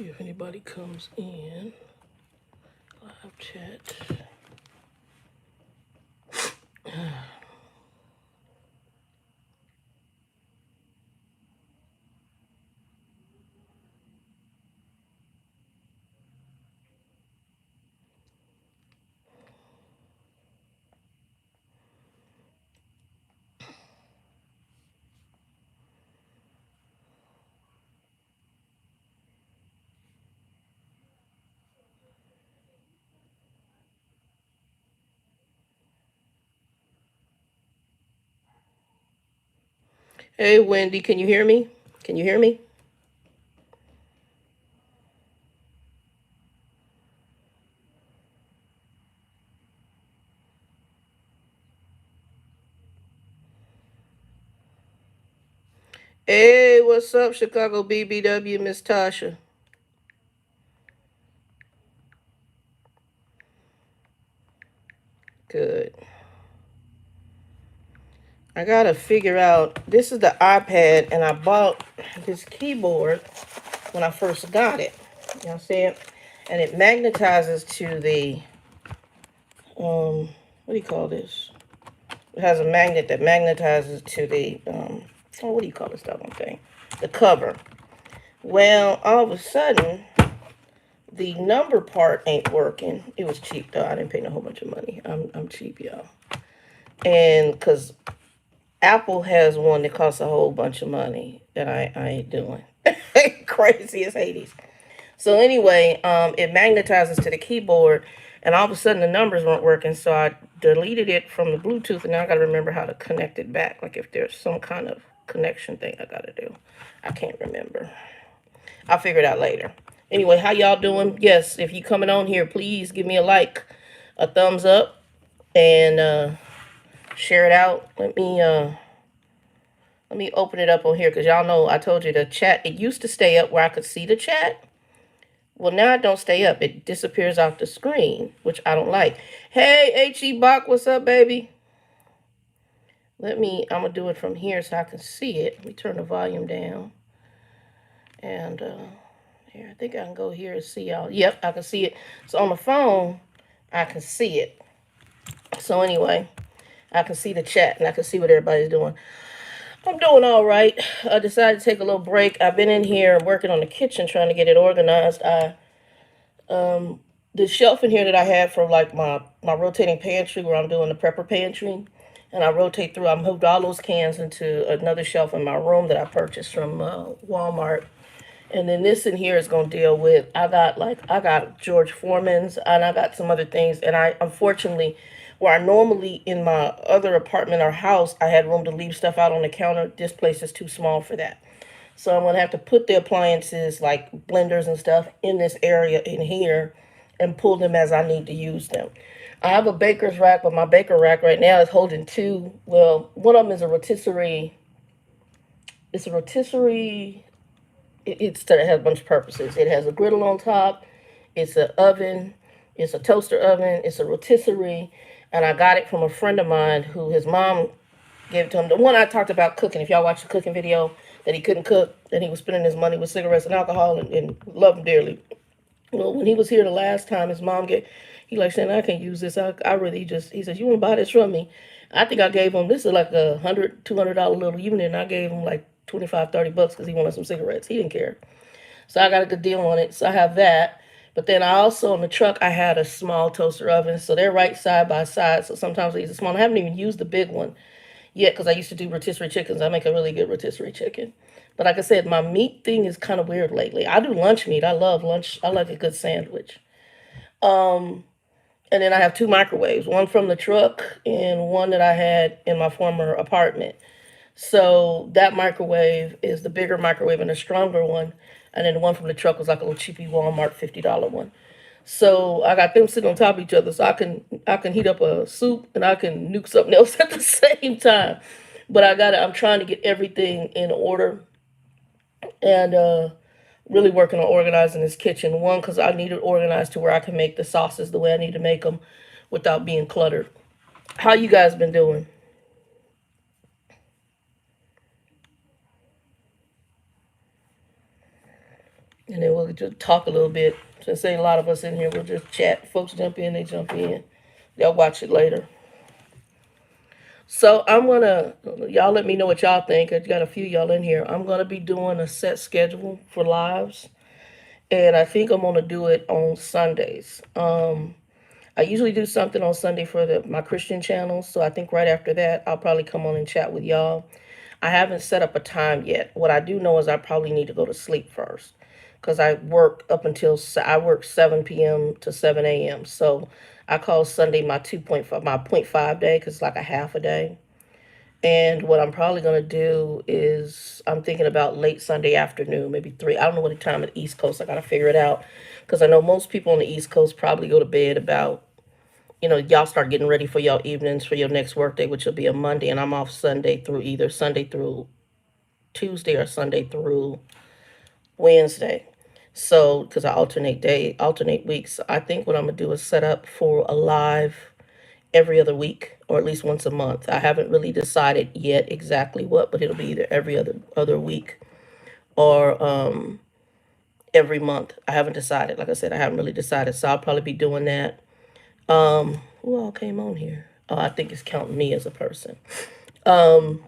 See if anybody comes in. Live chat. Hey, Wendy, can you hear me? Can you hear me? Hey, what's up, Chicago BBW, Miss Tasha? Good. I gotta figure out. This is the iPad, and I bought this keyboard when I first got it. You know what I'm saying? And it magnetizes to the what do you call this? It has a magnet that magnetizes to the what do you call this stuff thing? The cover. Well, all of a sudden, the number part ain't working. It was cheap though. I didn't pay a whole bunch of money. I'm cheap, y'all. And because Apple has one that costs a whole bunch of money that I ain't doing. Crazy as Hades. So anyway, it magnetizes to the keyboard, and all of a sudden the numbers weren't working. So I deleted it from the Bluetooth, and now I got to remember how to connect it back. Like if there's some kind of connection thing I got to do, I can't remember. I'll figure it out later. Anyway, how y'all doing? Yes, if you coming on here, please give me a like, a thumbs up, and share it out. Let me open it up on here because y'all know I told you the chat. It used to stay up where I could see the chat. Well, now it don't stay up. It disappears off the screen, which I don't like. Hey, H.E. Bach, what's up, baby? I'm going to do it from here so I can see it. Let me turn the volume down. And here, I think I can go here and see y'all. Yep, I can see it. So on the phone, I can see it. So anyway, I can see the chat and I can see what everybody's doing. I'm doing all right. I decided to take a little break. I've been in here working on the kitchen, trying to get it organized. The shelf in here that I had for like my rotating pantry where I'm doing the prepper pantry, and I rotate through. I moved all those cans into another shelf in my room that I purchased from Walmart. And then this in here is gonna deal with. I got George Foreman's and I got some other things. And I unfortunately, where I normally in my other apartment or house, I had room to leave stuff out on the counter. This place is too small for that. So I'm gonna have to put the appliances like blenders and stuff in this area in here and pull them as I need to use them. I have a baker's rack, but my baker rack right now is holding two. Well, one of them is a rotisserie. It's a rotisserie. It has a bunch of purposes. It has a griddle on top. It's an oven. It's a toaster oven. It's a rotisserie. And I got it from a friend of mine who his mom gave it to him. The one I talked about cooking. If y'all watch the cooking video, that he couldn't cook, and he was spending his money with cigarettes and alcohol and loved him dearly. Well, when he was here the last time, his mom he like saying, I can't use this. I really just, he says, you want to buy this from me? I think I gave him, this is like $100, $200 little unit, and I gave him like 25, $30 because he wanted some cigarettes. He didn't care. So I got a good deal on it. So I have that. But then I also, in the truck, I had a small toaster oven. So they're right side by side. So sometimes I use a small. I haven't even used the big one yet because I used to do rotisserie chickens. I make a really good rotisserie chicken. But like I said, my meat thing is kind of weird lately. I do lunch meat. I love lunch. I like a good sandwich. And then I have two microwaves, one from the truck and one that I had in my former apartment. So that microwave is the bigger microwave and a stronger one. And then the one from the truck was like a little cheapy Walmart $50 one. So I got them sitting on top of each other, so I can heat up a soup and I can nuke something else at the same time. But I'm trying to get everything in order and really working on organizing this kitchen. One, because I need it organized to where I can make the sauces the way I need to make them without being cluttered. How you guys been doing? and then we'll just talk a little bit. Since ain't a lot of us in here, we'll just chat. Folks jump in, they jump in. They'll watch it later. So I'm gonna, y'all let me know what y'all think. I've got a few y'all in here. I'm gonna be doing a set schedule for lives, and I think I'm gonna do it on Sundays. I usually do something on Sunday for my Christian channels, so I think right after that I'll probably come on and chat with y'all. I haven't set up a time yet. What I do know is I probably need to go to sleep first, because I work up until I work 7 p.m. to 7 a.m. So I call Sunday my 2.5 my point 0.5 day, because it's like a half a day. And what I'm probably gonna do is I'm thinking about late Sunday afternoon, maybe 3. I don't know what the time at the East Coast. I gotta figure it out, because I know most people on the East Coast probably go to bed about, y'all start getting ready for y'all evenings for your next workday, which will be a Monday, and I'm off Sunday through either Sunday through Tuesday or Sunday through Wednesday. So, because I alternate weeks, I think what I'm gonna do is set up for a live every other week or at least once a month. I haven't really decided yet exactly what, but it'll be either every other week or every month. I haven't decided. Like I said, I haven't really decided, so I'll probably be doing that. Who all came on here? Oh, I think it's counting me as a person. I'll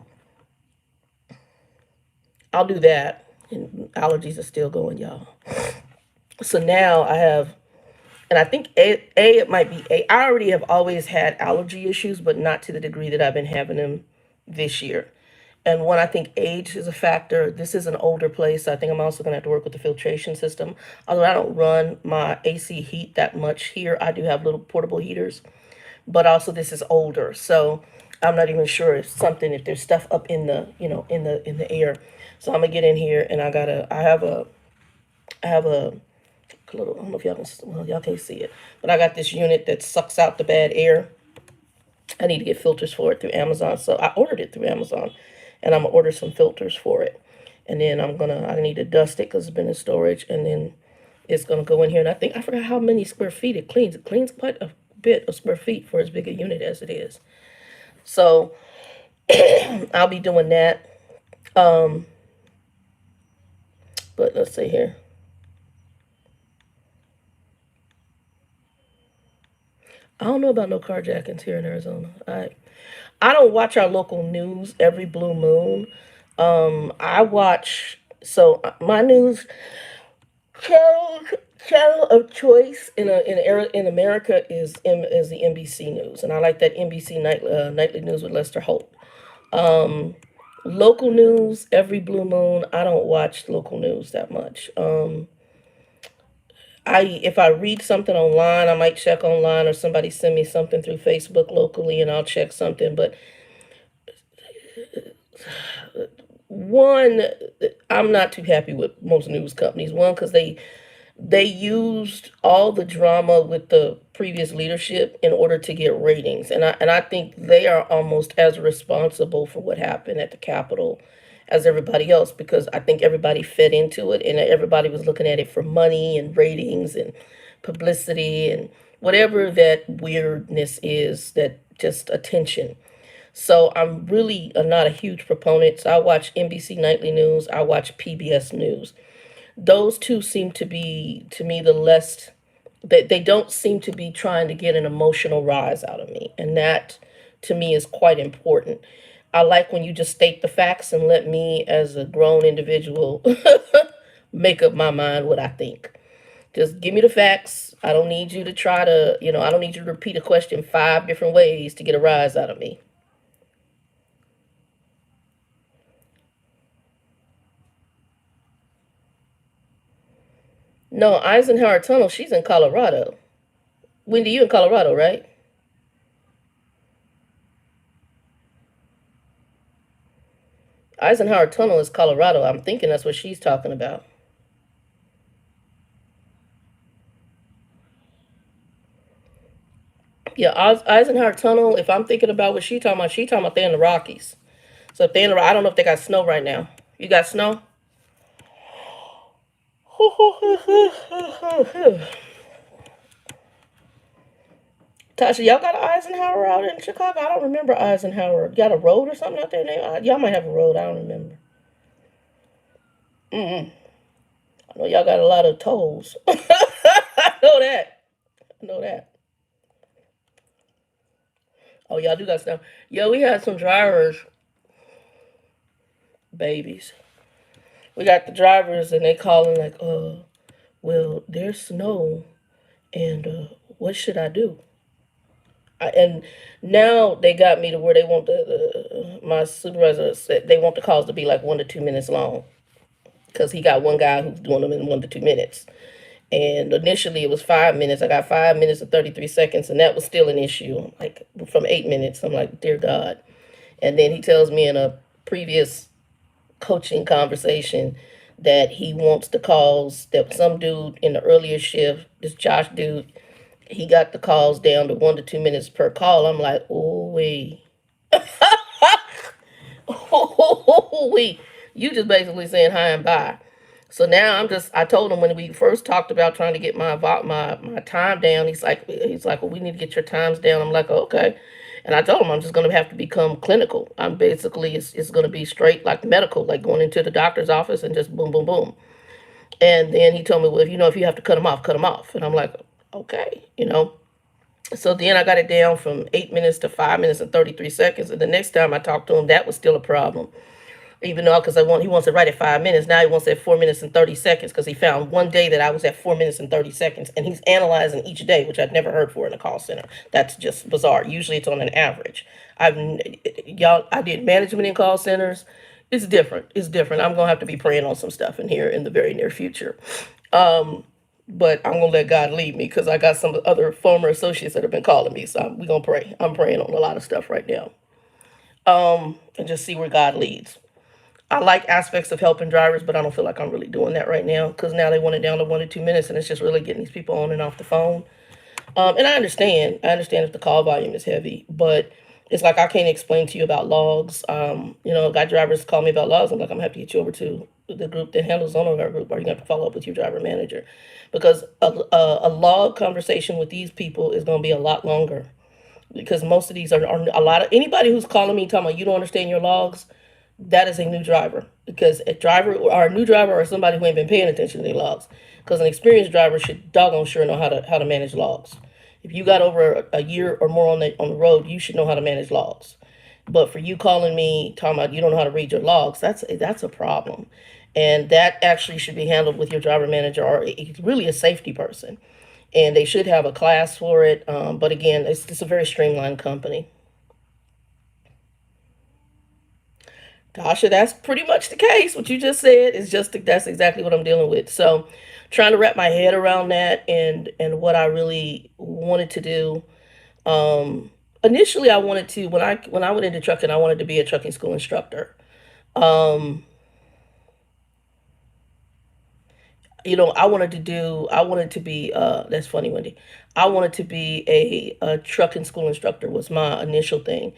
do that. And allergies are still going, y'all. So now I have, and I think it might be A. I already have always had allergy issues, but not to the degree that I've been having them this year. And one, I think age is a factor. This is an older place. So I think I'm also going to have to work with the filtration system. Although I don't run my AC heat that much here, I do have little portable heaters. But also this is older, so I'm not even sure if there's stuff up in the in the air. So I'm gonna get in here, and I have a little, I don't know if y'all can, well, y'all can't see it, but I got this unit that sucks out the bad air. I need to get filters for it through Amazon, so I ordered it through Amazon, and I'm gonna order some filters for it, and then I need to dust it because it's been in storage, and then it's gonna go in here, and I forgot how many square feet it cleans. It cleans quite a bit of square feet for as big a unit as it is. So I'll be doing that. But let's see here. I don't know about no carjackings here in Arizona. I don't watch our local news every blue moon. I watch, my news channel channel of choice in America is the NBC News, and I like that NBC nightly news with Lester Holt. Local news every blue moon. I don't watch local news that much. If I read something online, I might check online, or somebody send me something through Facebook locally, and I'll check something. But one, I'm not too happy with most news companies. One, because they used all the drama with the previous leadership in order to get ratings, and I think they are almost as responsible for what happened at the Capitol as everybody else, because I think everybody fed into it, and everybody was looking at it for money and ratings and publicity and whatever that weirdness is, that just attention. So I'm really not a huge proponent. So I watch NBC Nightly News, I watch PBS News. Those two seem to be, to me, the less, they don't seem to be trying to get an emotional rise out of me, and that to me is quite important. I like when you just state the facts and let me as a grown individual make up my mind what I think. Just give me the facts. I don't need you to try to, I don't need you to repeat a question 5 different ways to get a rise out of me. No, Eisenhower Tunnel, she's in Colorado. Wendy, you in Colorado, right? Eisenhower Tunnel is Colorado. I'm thinking that's what she's talking about. Yeah, Eisenhower Tunnel. If I'm thinking about what she talking about they're in the Rockies. So if they're in the, I don't know if they got snow right now. You got snow? Tasha, y'all got an Eisenhower out in Chicago? I don't remember Eisenhower. You got a road or something out there? Y'all might have a road. I don't remember. I know y'all got a lot of tolls. I know that. I know that. Oh, y'all do got stuff. Yo, we had some drivers, babies. We got the drivers, and they calling like, well, there's snow, and what should I do? And now they got me to where they want my supervisor said they want the calls to be like 1 to 2 minutes long because he got one guy who's doing them in 1 to 2 minutes. And initially it was 5 minutes. I got 5 minutes and 33 seconds, and that was still an issue. Like from 8 minutes, I'm like, dear God. And then he tells me in a previous coaching conversation that he wants the calls that some dude in the earlier shift, this Josh dude, he got the calls down to 1 to 2 minutes per call. I'm like, oh wait, oh wait, you just basically saying hi and bye. So now I told him when we first talked about trying to get my time down. He's like, well, we need to get your times down. I'm like, okay. And I told him I'm just gonna have to become clinical. I'm basically it's gonna be straight like medical, like going into the doctor's office and just boom, boom, boom. And then he told me, well, if you have to cut them off. And I'm like, okay. So then I got it down from 8 minutes to 5 minutes and 33 seconds. And the next time I talked to him, that was still a problem. Even though, because he wants it right at 5 minutes. Now he wants it at 4 minutes and 30 seconds because he found one day that I was at 4 minutes and 30 seconds. And he's analyzing each day, which I'd never heard for in a call center. That's just bizarre. Usually it's on an average. I did management in call centers. It's different. It's different. I'm going to have to be praying on some stuff in here in the very near future. But I'm gonna let God lead me because I got some other former associates that have been calling me. So we're gonna pray. I'm praying on a lot of stuff right now. And just see where God leads. I like aspects of helping drivers, but I don't feel like I'm really doing that right now because now they want it down to 1 to 2 minutes, and it's just really getting these people on and off the phone. And I understand. I understand if the call volume is heavy, but it's like I can't explain to you about logs. Got drivers call me about logs. I'm like, I'm happy to get you over to the group that handles on our group, or you have to follow up with your driver manager, because a log conversation with these people is going to be a lot longer. Because most of these are a lot of anybody who's calling me talking about you don't understand your logs, that is a new driver. Because a driver or a new driver or somebody who ain't been paying attention to their logs. Because an experienced driver should doggone sure know how to manage logs. If you got over a year or more on the road, you should know how to manage logs. But for you calling me talking about you don't know how to read your logs, that's a problem, and that actually should be handled with your driver manager or really a safety person, and they should have a class for it. But again, it's a very streamlined company. Tasha, that's pretty much the case. What you just said is that's exactly what I'm dealing with. So, trying to wrap my head around that and what I really wanted to do. Initially, I wanted to when I went into trucking, I wanted to be a trucking school instructor. Um, I wanted to be. That's funny, Wendy. I wanted to be a trucking school instructor was my initial thing.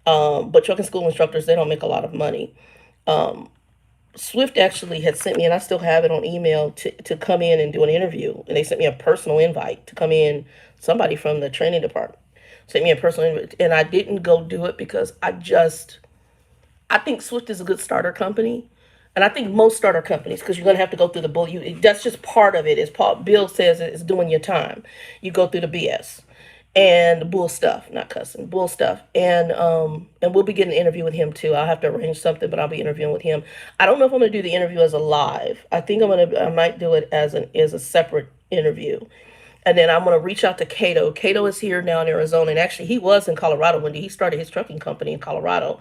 But trucking school instructors, they don't make a lot of money. Swift actually had sent me, and I still have it on email, to come in and do an interview. And they sent me a personal invite to come in. Somebody from the training department sent me a personal invite, and I didn't go do it because I think Swift is a good starter company. And I think most starter companies, because you're going to have to go through the bull. That's just part of it. As Paul Bill says, it's doing your time. You go through the BS and the bull stuff, not cussing, bull stuff. And we'll be getting an interview with him too. I'll have to arrange something, but I'll be interviewing with him. I don't know if I'm going to do the interview as a live. I think I might do it as a separate interview. And then I'm going to reach out to Cato. Cato is here now in Arizona. And actually, he was in Colorado when he started his trucking company in Colorado.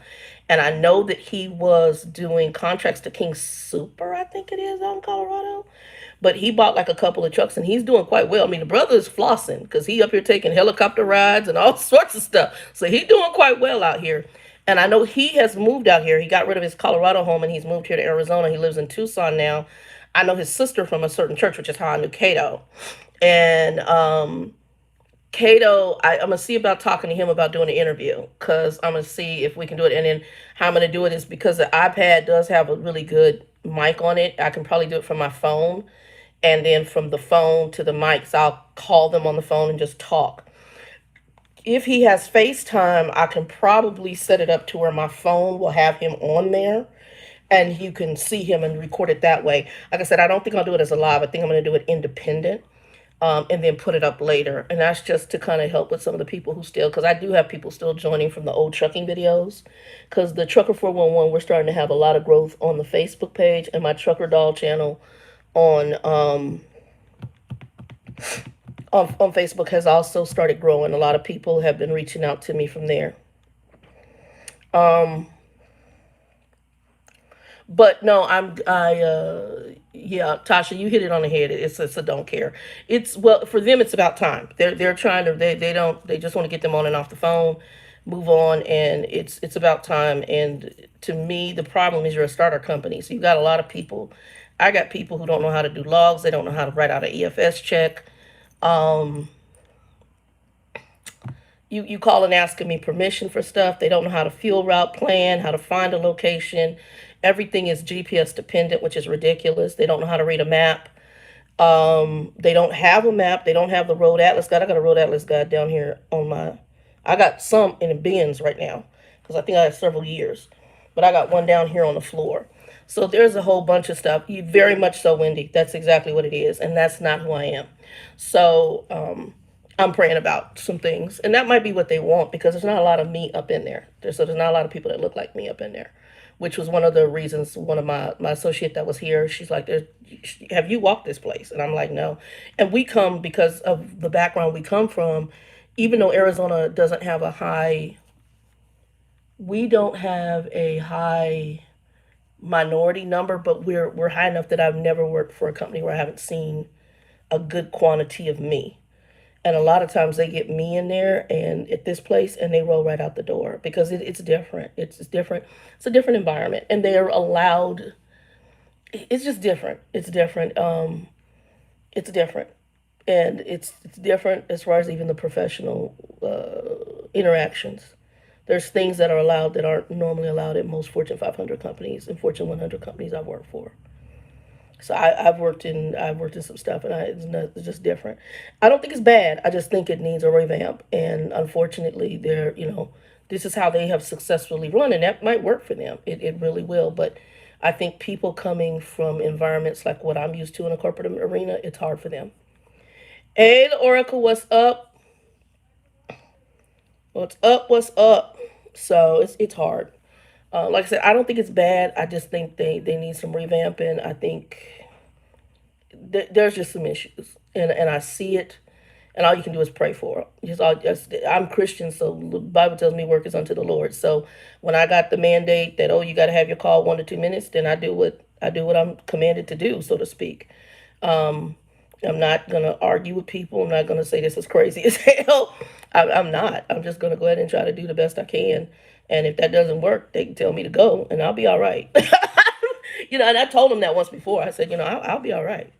And I know that he was doing contracts to King Super, I think it is, out in Colorado. But he bought like a couple of trucks and he's doing quite well. I mean, the brother is flossing because he up here taking helicopter rides and all sorts of stuff. So he's doing quite well out here. And I know he has moved out here. He got rid of his Colorado home and he's moved here to Arizona. He lives in Tucson now. I know his sister from a certain church, which is how I knew Cato. And Cato, I'm gonna see about talking to him about doing an interview because I'm gonna see if we can do it. And then how I'm gonna do it is because the iPad does have a really good mic on it. I can probably do it from my phone, and then from the phone to the mics, I'll call them on the phone and just talk. If he has FaceTime, I can probably set it up to where my phone will have him on there, and you can see him and record it that way. Like I said, I don't think I'll do it as a live. I think I'm going to do it independent, and then put it up later. And that's just to kind of help with some of the people who still, because I do have people still joining from the old trucking videos. Because the Trucker 411, we're starting to have a lot of growth on the Facebook page, and my Trucker Doll channel on on Facebook has also started growing. A lot of people have been reaching out to me from there. Um, But no, yeah, Tasha, you hit it on the head. It's a don't care. It's, well, for them it's about time. They're trying to, they don't, they just want to get them on and off the phone, move on, and it's about time. And to me, the problem is you're a starter company, so you got a lot of people. I got people who don't know how to do logs. They don't know how to write out an EFS check. Um, you call and asking me permission for stuff. They don't know how to fuel route plan, how to find a location. Everything is GPS dependent, which is ridiculous. They don't know how to read a map. They don't have a map. They don't have the road atlas guide. I got a road atlas guide down here on my. I got some in the bins right now because I think I have several years, but I got one down here on the floor. So there's a whole bunch of stuff. You very much so, Wendy. That's exactly what it is, and that's not who I am. So I'm praying about some things, and that might be what they want because there's not a lot of me up in there. So there's not a lot of people that look like me up in there, which was one of the reasons. One of my associate that was here, she's like, "Have you walked this place?" And I'm like, "No." And we come because of the background we come from. Even though Arizona doesn't have a high, we don't have a high minority number, but we're high enough that I've never worked for a company where I haven't seen a good quantity of me. And a lot of times they get me in there and at this place and they roll right out the door because it's different. It's different. It's a different environment and they're allowed. It's just different. It's different. It's different. And it's different as far as even the professional interactions. There's things that are allowed that aren't normally allowed at most Fortune 500 companies and Fortune 100 companies I've worked for. So I've worked in some stuff, and it's just different. I don't think it's bad. I just think it needs a revamp, and unfortunately, this is how they have successfully run, and that might work for them. It really will, but I think people coming from environments like what I'm used to in a corporate arena, it's hard for them. Hey, Oracle, what's up? What's up? What's up? So it's hard. Like I said, I don't think it's bad. I just think they need some revamping. I think there's just some issues, and I see it, and all you can do is pray for it. I'm Christian, so the Bible tells me work is unto the Lord. So when I got the mandate that, oh, you got to have your call 1 to 2 minutes, then I do what I'm commanded to do, so to speak. Um, I'm not gonna argue with people. I'm not gonna say this is crazy as hell. I'm not. I'm just gonna go ahead and try to do the best I can. And if that doesn't work, they can tell me to go, and I'll be all right. And I told them that once before. I said, I'll be all right.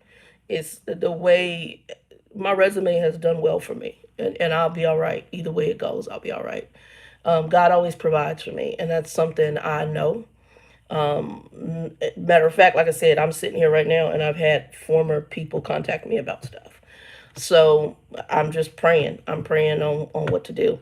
It's the way my resume has done well for me, and I'll be all right. Either way it goes, I'll be all right. God always provides for me, and that's something I know. Matter of fact, like I said, I'm sitting here right now, and I've had former people contact me about stuff. So I'm just praying. I'm praying on what to do.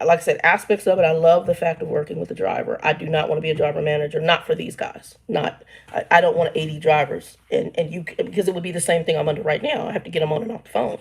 Like I said, aspects of it, I love the fact of working with a driver. I do not want to be a driver manager, not for these guys. Not, I don't want 80 drivers, and you, because it would be the same thing I'm under right now. I have to get them on and off the phone,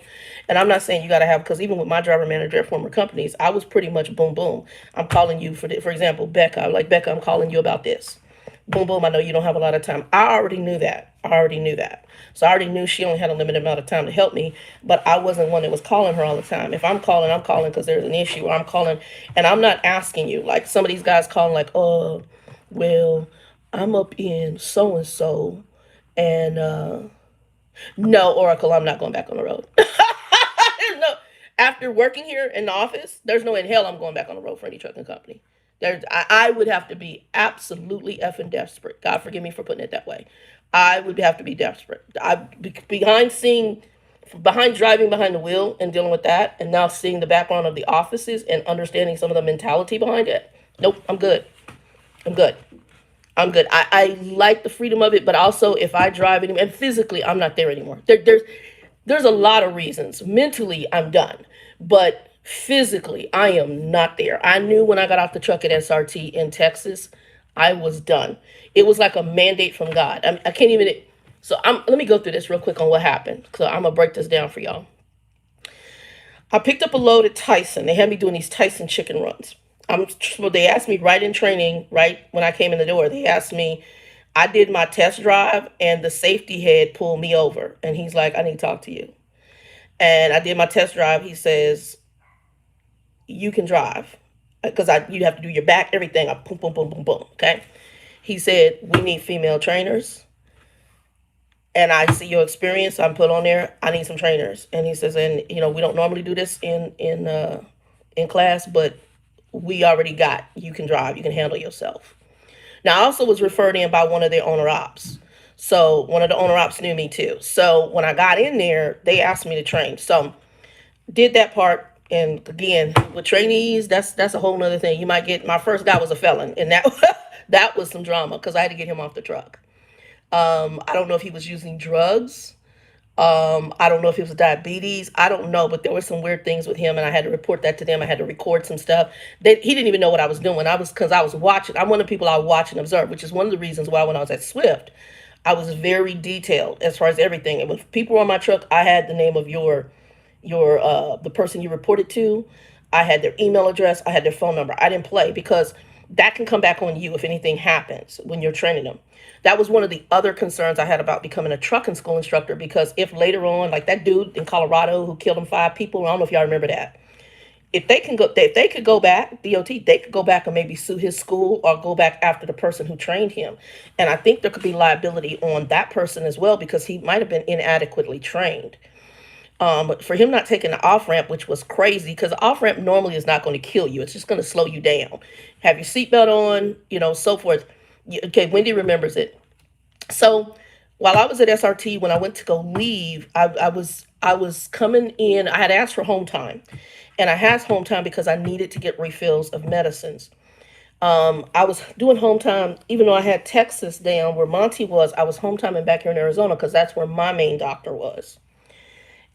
and I'm not saying you got to have, because even with my driver manager at former companies, I was pretty much boom boom. I'm calling you for example, Becca. I'm like, Becca, I'm calling you about this. Boom boom. I know you don't have a lot of time. I already knew that. I already knew that. So I already knew she only had a limited amount of time to help me, but I wasn't one that was calling her all the time. If I'm calling because there's an issue, or I'm calling and I'm not asking you. Like some of these guys calling like, oh, well, I'm up in so and so, and no, Oracle, I'm not going back on the road. No, after working here in the office, there's no in hell I'm going back on the road for any trucking company. I would have to be absolutely effing desperate. God forgive me for putting it that way. I would have to be desperate. Behind driving behind the wheel and dealing with that, and now seeing the background of the offices and understanding some of the mentality behind it. Nope, I'm good. I'm good. I'm good. I like the freedom of it, but also if I drive anymore, and physically I'm not there anymore. There's a lot of reasons. Mentally, I'm done, but physically, I am not there. I knew when I got off the truck at SRT in Texas, I was done. It was like a mandate from God. I can't even. So let me go through this real quick on what happened. So I'm gonna break this down for y'all. I picked up a load at Tyson. They had me doing these Tyson chicken runs. So they asked me right in training, right when I came in the door. They asked me. I did my test drive, and the safety head pulled me over, and he's like, "I need to talk to you." And I did my test drive. He says, "You can drive," because you have to do your back, everything. I boom, boom, boom, boom, boom. Okay. He said, "We need female trainers." And I see your experience. I'm put on there. I need some trainers. And he says, and we don't normally do this in class, but we already got. You can drive. You can handle yourself. Now, I also was referred in by one of their owner ops. So one of the owner ops knew me too. So when I got in there, they asked me to train. So did that part. And again, with trainees, that's a whole nother thing. You might get. My first guy was a felon, and that that was some drama because I had to get him off the truck. I don't know if he was using drugs. I don't know if it was diabetes. I don't know, but there were some weird things with him, and I had to report that to them. I had to record some stuff. He didn't even know what I was doing. Because I was watching. I'm one of the people I watch and observe, which is one of the reasons why when I was at Swift, I was very detailed as far as everything. And when people were on my truck, I had the name of the person you reported to. I had their email address. I had their phone number. I didn't play because that can come back on you if anything happens when you're training them. That was one of the other concerns I had about becoming a trucking school instructor, because if later on, like that dude in Colorado who killed 5 people, I don't know if y'all remember that. If they could go back, DOT, they could go back and maybe sue his school or go back after the person who trained him. And I think there could be liability on that person as well because he might have been inadequately trained. But for him not taking the off ramp, which was crazy, because the off ramp normally is not going to kill you. It's just going to slow you down. Have your seatbelt on, so forth. Okay, Wendy remembers it. So while I was at SRT, when I went to go leave, I was coming in. I had asked for home time, and I asked home time because I needed to get refills of medicines. I was doing home time, even though I had Texas down where Monty was. I was home time and back here in Arizona because that's where my main doctor was.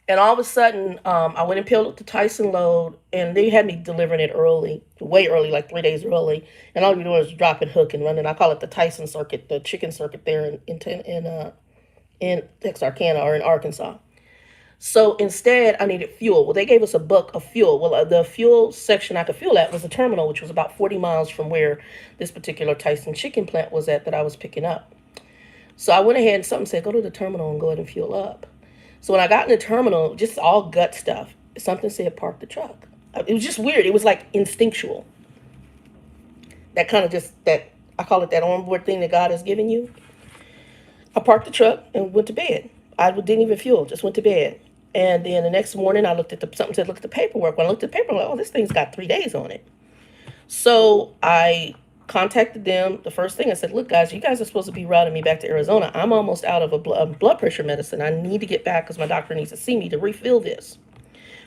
And all of a sudden, I went and peeled up the Tyson load, and they had me delivering it early, way early, like 3 days early. And all we doing is dropping hook and running. I call it the Tyson circuit, the chicken circuit there in Texarkana or in Arkansas. So instead, I needed fuel. Well, they gave us a buck of fuel. Well, the fuel section I could fuel at was a terminal, which was about 40 miles from where this particular Tyson chicken plant was at that I was picking up. So I went ahead and something said, go to the terminal and go ahead and fuel up. So when I got in the terminal, just all gut stuff, something said park the truck. It was just weird. It was like instinctual. That kind of that, I call it that onboard thing that God has given you. I parked the truck and went to bed. I didn't even fuel, just went to bed. And then the next morning, I looked at something said, look at the paperwork. When I looked at the paperwork, I'm like, oh, this thing's got 3 days on it. So I contacted them. The first thing I said, look, guys, you guys are supposed to be routing me back to Arizona. I'm almost out of a blood pressure medicine. I need to get back because my doctor needs to see me to refill this.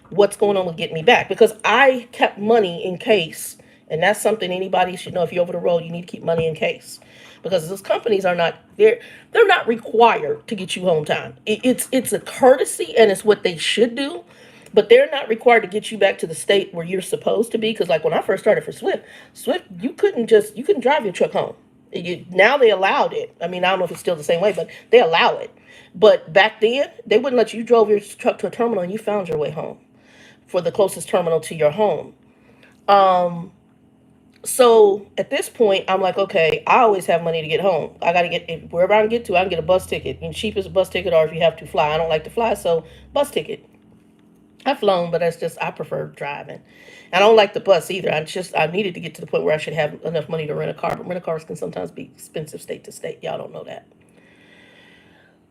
What's going on with getting me back? Because I kept money in case, and that's something anybody should know. If you're over the road, you need to keep money in case. Because those companies are not, they're not required to get you home time. It's a courtesy, and it's what they should do. But they're not required to get you back to the state where you're supposed to be. Because like when I first started for Swift, you couldn't drive your truck home. Now they allowed it. I mean, I don't know if it's still the same way, but they allow it. But back then, they wouldn't let you drove your truck to a terminal and you found your way home for the closest terminal to your home. So at this point, I'm like, okay, I always have money to get home. I got to get wherever I can get to. I can get a bus ticket, and cheapest bus ticket, or if you have to fly. I don't like to fly, so bus ticket. I've flown, but I prefer driving. I don't like the bus either. I needed to get to the point where I should have enough money to rent a car. But rental cars can sometimes be expensive state to state. Y'all don't know that.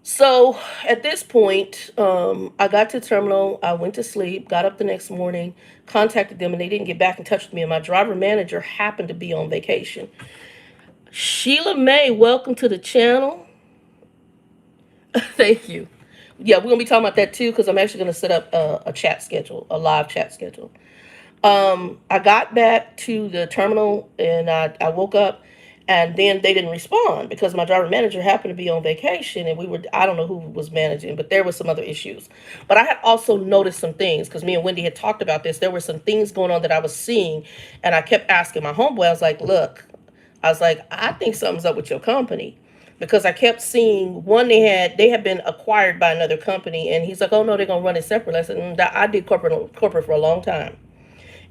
So at this point, I got to the terminal. I went to sleep, got up the next morning, contacted them, and they didn't get back in touch with me. And my driver manager happened to be on vacation. Sheila May, welcome to the channel. Thank you. Yeah, we're going to be talking about that too, because I'm actually going to set up a chat schedule, a live chat schedule. I got back to the terminal, and I woke up, and then they didn't respond because my driver manager happened to be on vacation, and I don't know who was managing, but there were some other issues. But I had also noticed some things because me and Wendy had talked about this. There were some things going on that I was seeing, and I kept asking my homeboy, I was like, look, I was like, I think something's up with your company, because I kept seeing one, they had been acquired by another company, and he's like, oh no, they're gonna run it separately. I said, I did corporate for a long time,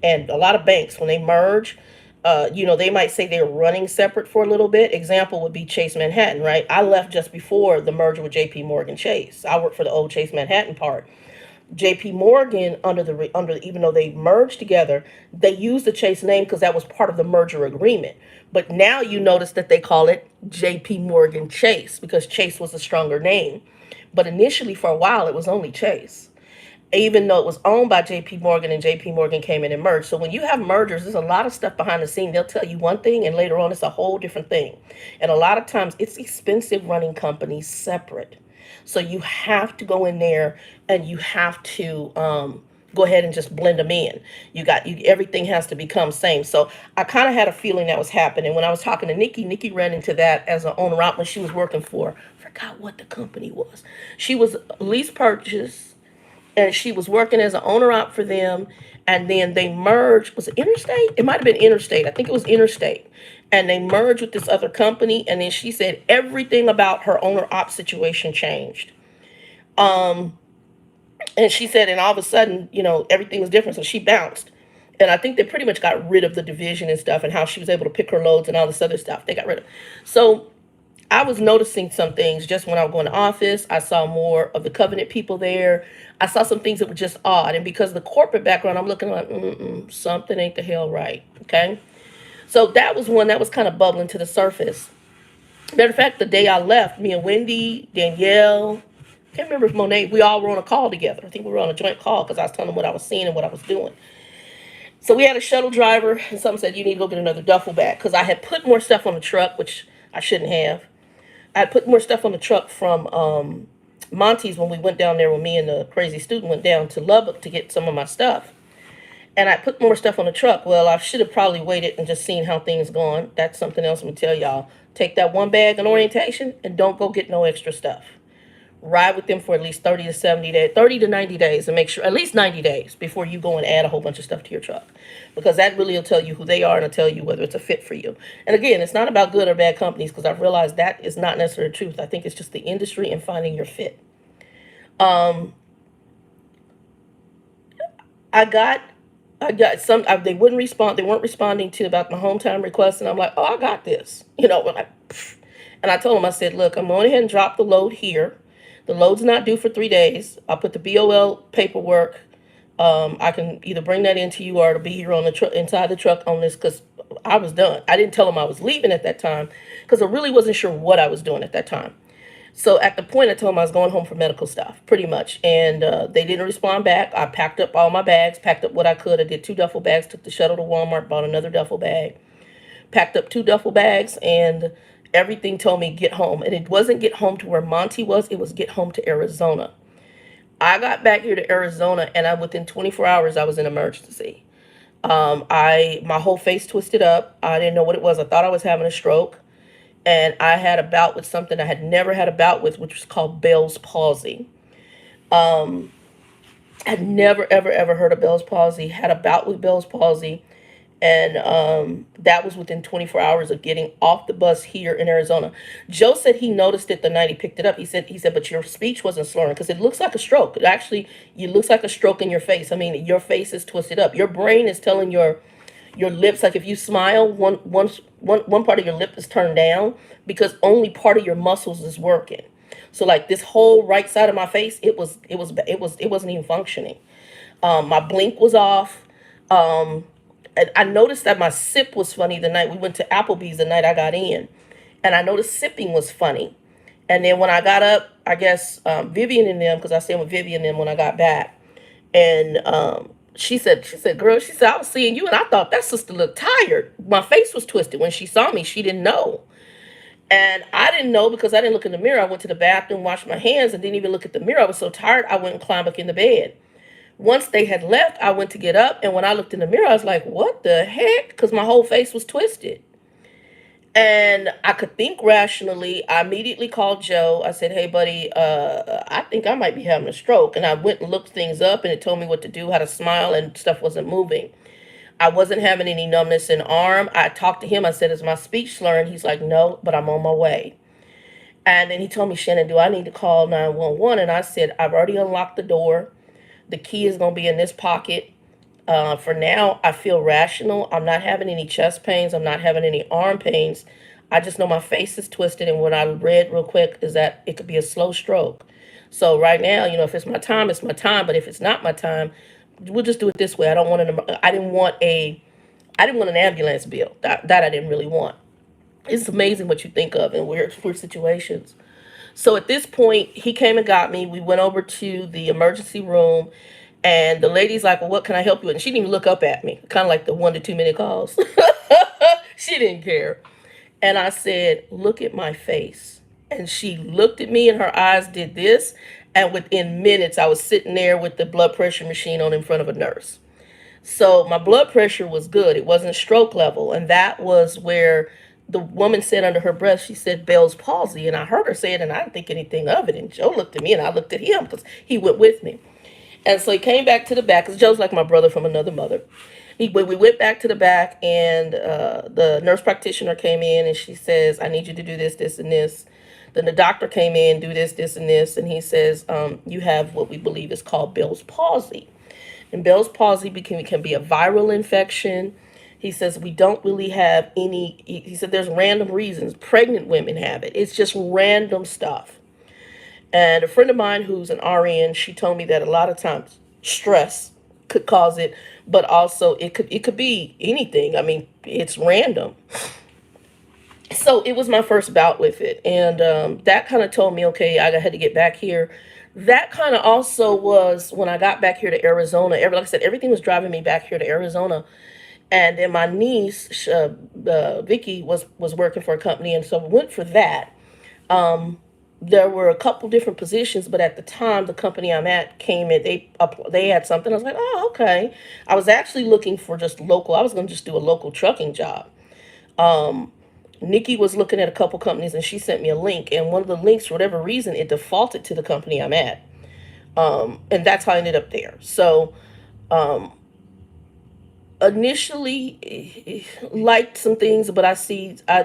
and a lot of banks when they merge, they might say they're running separate for a little bit. Example would be Chase Manhattan, right? I left just before the merger with J.P. Morgan Chase. I worked for the old Chase Manhattan part. J.P. Morgan, under even though they merged together, they used the Chase name because that was part of the merger agreement. But now you notice that they call it J.P. Morgan Chase because Chase was a stronger name. But initially, for a while, it was only Chase, even though it was owned by JP Morgan, and JP Morgan came in and merged. So when you have mergers, there's a lot of stuff behind the scene. They'll tell you one thing and later on it's a whole different thing. And a lot of times it's expensive running companies separate. So you have to go in there and you have to go ahead and just blend them in. Everything has to become same. So I kind of had a feeling that was happening. When I was talking to Nikki ran into that as an owner op when she was working for, I forgot what the company was. She was lease purchase, and she was working as an owner op for them, and then they merged. Was it Interstate? It might have been Interstate. I think it was Interstate. And they merged with this other company, and then she said everything about her owner op situation changed. And she said, and all of a sudden, everything was different, so she bounced. And I think they pretty much got rid of the division and stuff, and how she was able to pick her loads and all this other stuff. They got rid of. So I was noticing some things just when I was going to office. I saw more of the Covenant people there. I saw some things that were just odd. And because of the corporate background, I'm looking like, something ain't the hell right. Okay. So that was one that was kind of bubbling to the surface. Matter of fact, the day I left, me and Wendy, Danielle, can't remember if Monet, we all were on a call together. I think we were on a joint call because I was telling them what I was seeing and what I was doing. So we had a shuttle driver, and someone said, you need to go get another duffel bag, because I had put more stuff on the truck, which I shouldn't have. I put more stuff on the truck from Monty's when we went down there, when me and the crazy student went down to Lubbock to get some of my stuff. And I put more stuff on the truck. Well, I should have probably waited and just seen how things gone. That's something else I'm going to tell y'all. Take that one bag in orientation and don't go get no extra stuff. Ride with them for at least 30 to 70 days, 30 to 90 days, and make sure, at least 90 days before you go and add a whole bunch of stuff to your truck. Because that really will tell you who they are, and it'll tell you whether it's a fit for you. And again, it's not about good or bad companies, because I've realized that is not necessarily the truth. I think it's just the industry and finding your fit. I got some, they wouldn't respond. They weren't responding to about my home time request. And I'm like, oh, I got this, and I told them, I said, look, I'm going ahead and drop the load here. The load's not due for 3 days. I'll put the BOL paperwork. I can either bring that into you, or it'll be here on the truck, inside the truck on this, because I was done. I didn't tell them I was leaving at that time because I really wasn't sure what I was doing at that time. So at the point, I told them I was going home for medical stuff, pretty much. And they didn't respond back. I packed up all my bags, packed up what I could. I did 2 duffel bags, took the shuttle to Walmart, bought another duffel bag, packed up 2 duffel bags, and everything told me get home. And it wasn't get home to where Monty was. It was get home to Arizona. I got back here to Arizona, and within 24 hours, I was in emergency. My whole face twisted up. I didn't know what it was. I thought I was having a stroke. And I had a bout with something I had never had a bout with, which was called Bell's palsy. I'd never, ever, ever heard of Bell's palsy. Had a bout with Bell's palsy. And that was within 24 hours of getting off the bus here in Arizona. Joe said he noticed it the night he picked it up. He said, but your speech wasn't slurring, because it looks like a stroke. It looks like a stroke in your face. I mean, your face is twisted up. Your brain is telling your lips, like if you smile, one part of your lip is turned down because only part of your muscles is working. So like this whole right side of my face, it wasn't even functioning. My blink was off. And I noticed that my sip was funny the night we went to Applebee's, the night I got in, and I noticed sipping was funny. And then when I got up, I guess Vivian and them, because I stayed with Vivian and them when I got back, and she said, girl, she said, I was seeing you and I thought that sister looked tired. My face was twisted. When she saw me, she didn't know. And I didn't know because I didn't look in the mirror. I went to the bathroom, washed my hands, and didn't even look at the mirror. I was so tired, I went and climbed back in the bed. Once they had left, I went to get up. And when I looked in the mirror, I was like, what the heck? Because my whole face was twisted. And I could think rationally. I immediately called Joe. I said, hey, buddy, I think I might be having a stroke. And I went and looked things up, and it told me what to do, how to smile, and stuff wasn't moving. I wasn't having any numbness in arm. I talked to him. I said, is my speech slurring? He's like, no, but I'm on my way. And then he told me, Shannon, do I need to call 911? And I said, I've already unlocked the door. The key is going to be in this pocket. For now, I feel rational. I'm not having any chest pains. I'm not having any arm pains. I just know my face is twisted. And what I read real quick is that it could be a slow stroke. So right now, if it's my time, it's my time. But if it's not my time, we'll just do it this way. I didn't want an ambulance bill. That I didn't really want. It's amazing what you think of in weird situations. So at this point, he came and got me. We went over to the emergency room, and the lady's like, well, what can I help you with? And she didn't even look up at me, kind of like the 1 to 2 minute calls. She didn't care. And I said, look at my face. And she looked at me, and her eyes did this. And within minutes, I was sitting there with the blood pressure machine on in front of a nurse. So my blood pressure was good. It wasn't stroke level. And that was where the woman said under her breath, she said Bell's palsy. And I heard her say it, and I didn't think anything of it. And Joe looked at me, and I looked at him because he went with me. And so he came back to the back, because Joe's like my brother from another mother. We went back to the back, and the nurse practitioner came in, and she says, I need you to do this, this, and this. Then the doctor came in, do this, this, and this. And he says, you have what we believe is called Bell's palsy. And Bell's palsy can be a viral infection. He says we don't really have any. He said there's random reasons. Pregnant women have it. It's just random stuff. And a friend of mine who's an RN, she told me that a lot of times stress could cause it, but also it could be anything. I mean, it's random. So it was my first bout with it, and that kind of told me, okay, I had to get back here. That kind of also was when I got back here to Arizona. Like I said, everything was driving me back here to Arizona. And then my niece, Vicky, was working for a company, and so we went for that. There were a couple different positions, but at the time, the company I'm at came in. They had something. I was like, oh, okay. I was actually looking for just local. I was going to just do a local trucking job. Nikki was looking at a couple companies, and she sent me a link. And one of the links, for whatever reason, it defaulted to the company I'm at, and that's how I ended up there. So initially liked some things, but I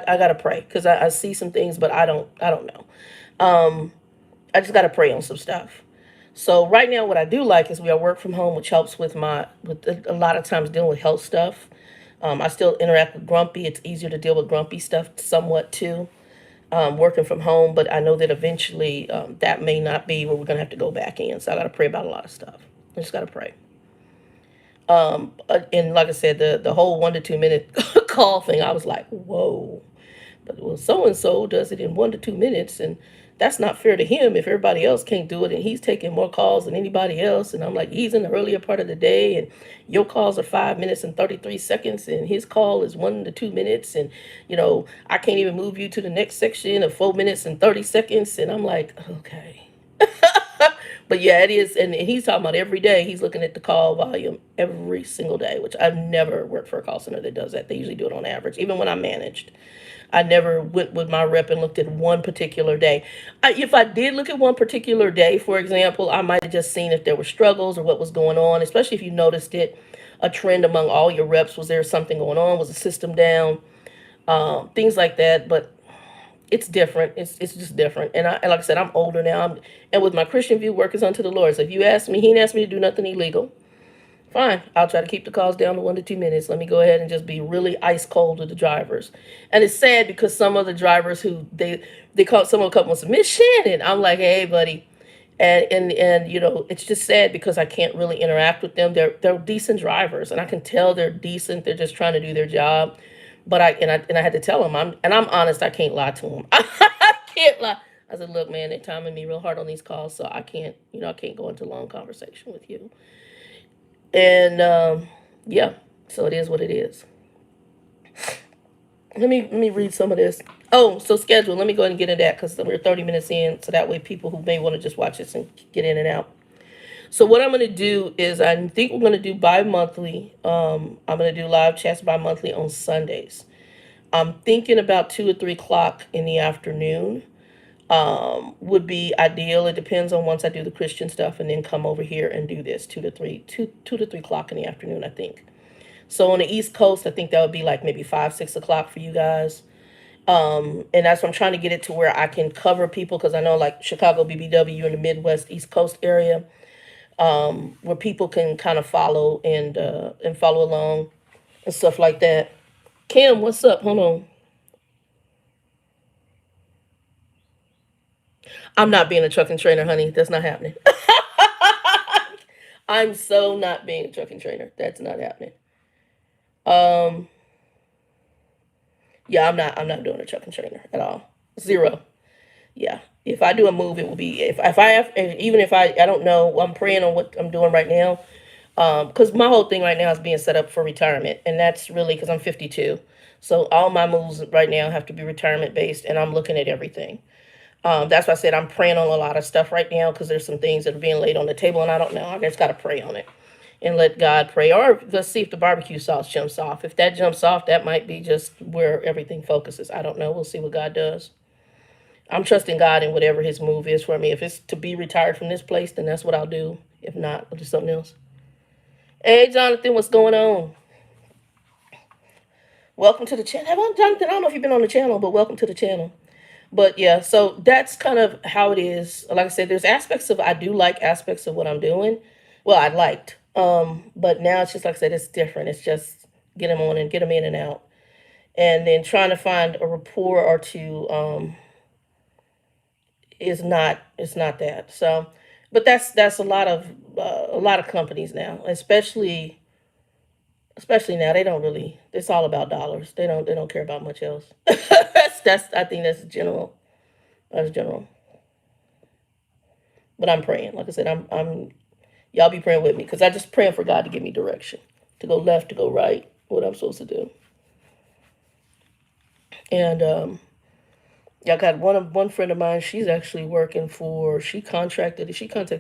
gotta pray, because I see some things, but I don't know. I just gotta pray on some stuff. So right now, what I do like is we are work from home, which helps with a lot of times dealing with health stuff. I still interact with Grumpy. It's easier to deal with Grumpy stuff somewhat too, working from home. But I know that eventually that may not be where we're gonna have to go back in. So I gotta pray about a lot of stuff. I just gotta pray. And like I said, the whole 1 to 2 minute call thing, I was like, whoa. But well, so and so does it in 1 to 2 minutes, and that's not fair to him if everybody else can't do it, and he's taking more calls than anybody else. And I'm like, he's in the earlier part of the day, and your calls are 5 minutes and 33 seconds, and his call is 1 to 2 minutes, and I can't even move you to the next section of 4 minutes and 30 seconds. And I'm like, okay. But yeah, it is. And he's talking about every day. He's looking at the call volume every single day, which I've never worked for a call center that does that. They usually do it on average. Even when I managed, I never went with my rep and looked at one particular day. If I did look at one particular day, for example, I might have just seen if there were struggles or what was going on, especially if you noticed it, a trend among all your reps. Was there something going on? Was the system down? Things like that. But it's different. It's just different. And like I said, I'm older now. And with my Christian view, work is unto the Lord. So if you ask me, he didn't ask me to do nothing illegal. Fine. I'll try to keep the calls down to 1 to 2 minutes. Let me go ahead and just be really ice cold with the drivers. And it's sad because some of the drivers who they call some of a couple of Miss Shannon. I'm like, hey, buddy. And it's just sad because I can't really interact with them. They're decent drivers, and I can tell they're decent. They're just trying to do their job. But I had to tell them, I'm honest. I can't lie to them. I can't lie. I said, look, man, they're timing me real hard on these calls, so I can't go into a long conversation with you. And yeah, so it is what it is. Let me read some of this. Oh, so schedule. Let me go ahead and get into that because we're 30 minutes in, so that way people who may want to just watch this and get in and out. So what I'm going to do is I think we're going to do bi-monthly. I'm going to do live chats bi-monthly on Sundays. I'm thinking about 2 or 3 o'clock in the afternoon would be ideal. It depends on once I do the Christian stuff and then come over here and do this 2 to 3 o'clock in the afternoon, I think. So on the East Coast, I think that would be like maybe 5, 6 o'clock for you guys. And that's what I'm trying to get it to where I can cover people because I know like Chicago BBW in the Midwest East Coast area, where people can kind of follow and follow along and stuff like that. Kim, what's up? Hold on. I'm not being a trucking trainer, honey. That's not happening. I'm so not being a trucking trainer. That's not happening. Um, yeah, I'm not doing a trucking trainer at all. Zero. Yeah. If I do a move, it will be if I have even if I don't know. I'm praying on what I'm doing right now. Because my whole thing right now is being set up for retirement, and that's really because I'm 52. So all my moves right now have to be retirement based, and I'm looking at everything. That's why I said I'm praying on a lot of stuff right now because there's some things that are being laid on the table, and I don't know. I just got to pray on it and let God pray. Or let's see if the barbecue sauce jumps off. If that jumps off, that might be just where everything focuses. I don't know. We'll see what God does. I'm trusting God in whatever His move is for me. If it's to be retired from this place, then that's what I'll do. If not, I'll do something else. Hey, Jonathan, what's going on? Welcome to the channel. Jonathan, I don't know if you've been on the channel, but welcome to the channel. But yeah, so that's kind of how it is. Like I said, there's aspects of I do like aspects of what I'm doing. Well, I liked. But now it's just like I said, it's different. It's just get them on and get them in and out, and then trying to find a rapport or two is not. It's not that. So, but that's a lot of companies now, especially now they don't really. It's all about dollars. They don't care about much else. That's I think that's general. That's general. But I'm praying. Like I said, I'm y'all be praying with me because I just praying for God to give me direction to go left, to go right, what I'm supposed to do. And y'all got one friend of mine. She's actually working for. She contacted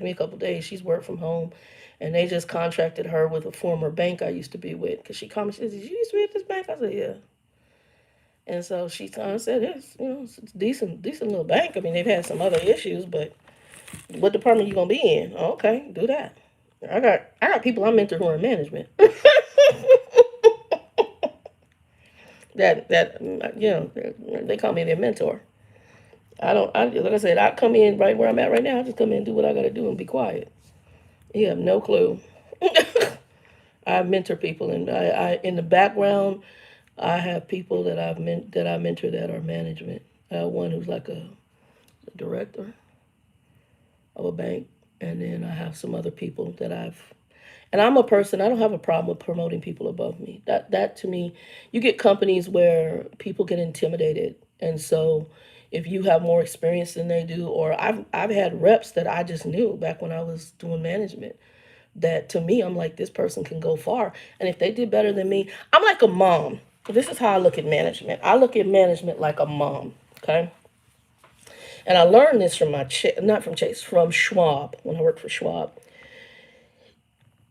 me a couple days. She's worked from home, and they just contracted her with a former bank I used to be with. Because she called me. She said, "Did you used to be at this bank?" I said, "Yeah." And so she kind of said, it's decent little bank. I mean, they've had some other issues, but what department you gonna be in? Oh, okay, do that. I got people I mentor who are in management. that they call me their mentor. I don't. I like I said, I come in right where I'm at right now. I just come in and do what I got to do and be quiet. You have no clue. I mentor people, and I in the background, I have people that I mentor that are management. I have one who's like a director of a bank, and then I have some other people that I've. And I'm a person. I don't have a problem with promoting people above me. That to me, you get companies where people get intimidated, and so if you have more experience than they do, or I've had reps that I just knew back when I was doing management. That to me, I'm like this person can go far, and if they did better than me, I'm like a mom. This is how I look at management. I look at management like a mom. Okay. And I learned this from not from Chase, from Schwab when I worked for Schwab.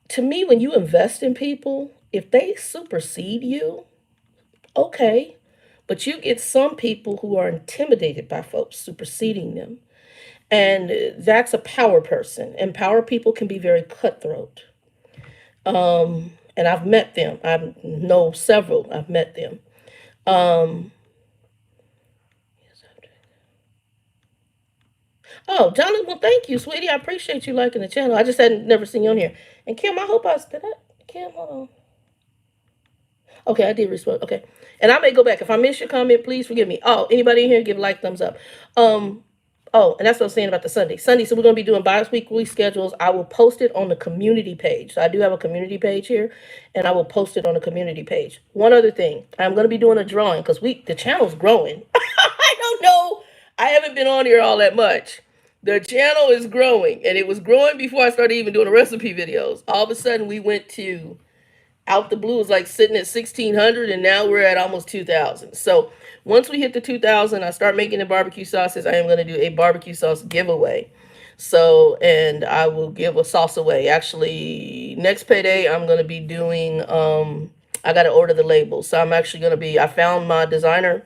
To me, when you invest in people, if they supersede you, okay. But you get some people who are intimidated by folks superseding them. And that's a power person. And power people can be very cutthroat. And I've met them. I know several. I've met them. Um, oh, Jonathan, well, thank you, sweetie. I appreciate you liking the channel. I just hadn't never seen you on here. And Kim, I hope I did that. Kim, hold on. Okay, I did respond. Okay. And I may go back. If I miss your comment, please forgive me. Oh, anybody in here, give a like, thumbs up. Um, oh, and that's what I was saying about the Sunday. Sunday, so we're going to be doing bi-weekly schedules. I will post it on the community page. So I do have a community page here, and I will post it on the community page. One other thing, I'm going to be doing a drawing because the channel's growing. I don't know. I haven't been on here all that much. The channel is growing, and it was growing before I started even doing the recipe videos. All of a sudden, we went to out the blue is like sitting at 1,600, and now we're at almost 2,000. So once we hit the 2,000, I start making the barbecue sauces. I am going to do a barbecue sauce giveaway. So, and I will give a sauce away. Actually, next payday, I'm going to be doing, I got to order the labels. So I'm actually going to be, I found my designer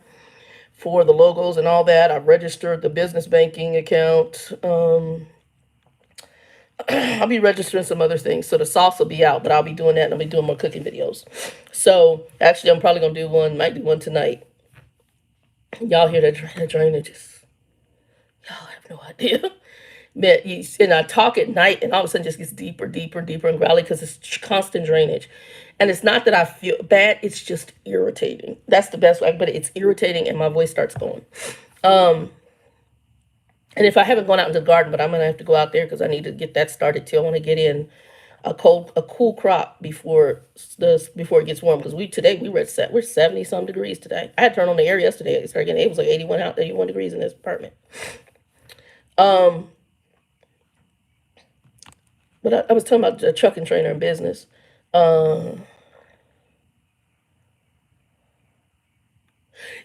for the logos and all that. I've registered the business banking account. I'll be registering some other things. So the sauce will be out, but I'll be doing that and I'll be doing more cooking videos. So actually, I'm probably going to do one, might do one tonight. Y'all hear that drainage? Y'all have no idea. Man, and I talk at night, and all of a sudden just gets deeper, deeper, deeper and growly because it's constant drainage. And it's not that I feel bad; it's just irritating. That's the best way. But it's irritating, and my voice starts going. And if I haven't gone out into the garden, but I'm gonna have to go out there because I need to get that started too. I want to get in a cool crop before it gets warm because we're 70 some degrees today. I had to turn on the air yesterday. It was like 81 degrees in this apartment. Um, but I was talking about the trucking trainer in business. Uh,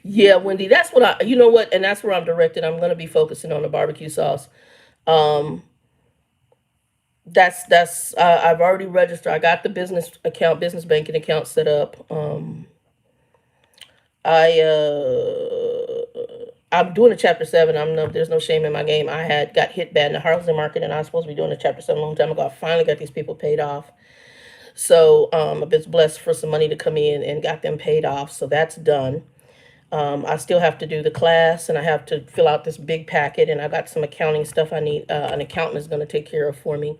yeah, Wendy, that's what you know what, and that's where I'm directed. I'm gonna be focusing on the barbecue sauce. Um, I've already registered. I got the business banking account set up. I'm doing a chapter 7. There's no shame in my game. I had got hit bad in the housing market, and I was supposed to be doing a chapter 7 a long time ago. I finally got these people paid off. So I've been blessed for some money to come in and got them paid off. So that's done. I still have to do the class, and I have to fill out this big packet, and I got some accounting stuff I need. An accountant is going to take care of for me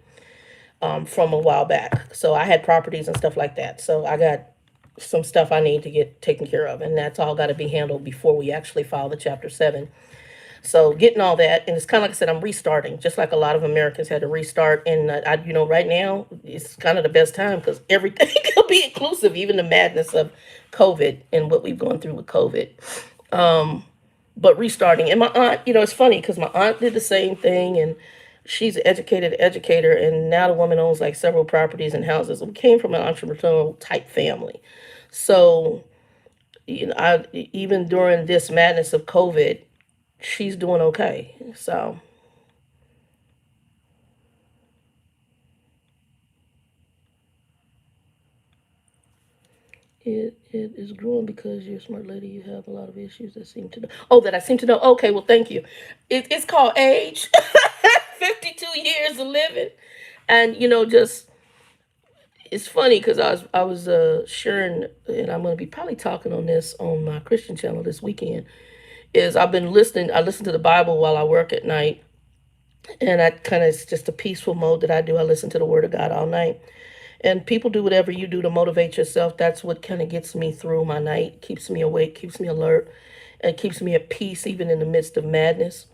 from a while back. So I had properties and stuff like that. So I got some stuff I need to get taken care of, and that's all got to be handled before we actually file the chapter 7. So getting all that, and it's kind of like I said, I'm restarting, just like a lot of Americans had to restart. And right now it's kind of the best time because everything could be inclusive, even the madness of COVID and what we've gone through with COVID. But restarting, and my aunt, it's funny because my aunt did the same thing, and she's an educated educator, and now the woman owns like several properties and houses. We came from an entrepreneurial type family, so even during this madness of COVID, she's doing okay. So it is growing because you're a smart lady. You have a lot of issues that seem to know. Oh, that I seem to know. Okay, well, thank you. It's called age. 52 years of living, and just it's funny because I was sharing, and I'm going to be probably talking on this on my Christian channel this weekend. Is I've been listening. I listen to the Bible while I work at night, and I kind of it's just a peaceful mode that I do. I listen to the Word of God all night. And people do whatever you do to motivate yourself. That's what kind of gets me through my night, keeps me awake, keeps me alert, and keeps me at peace even in the midst of madness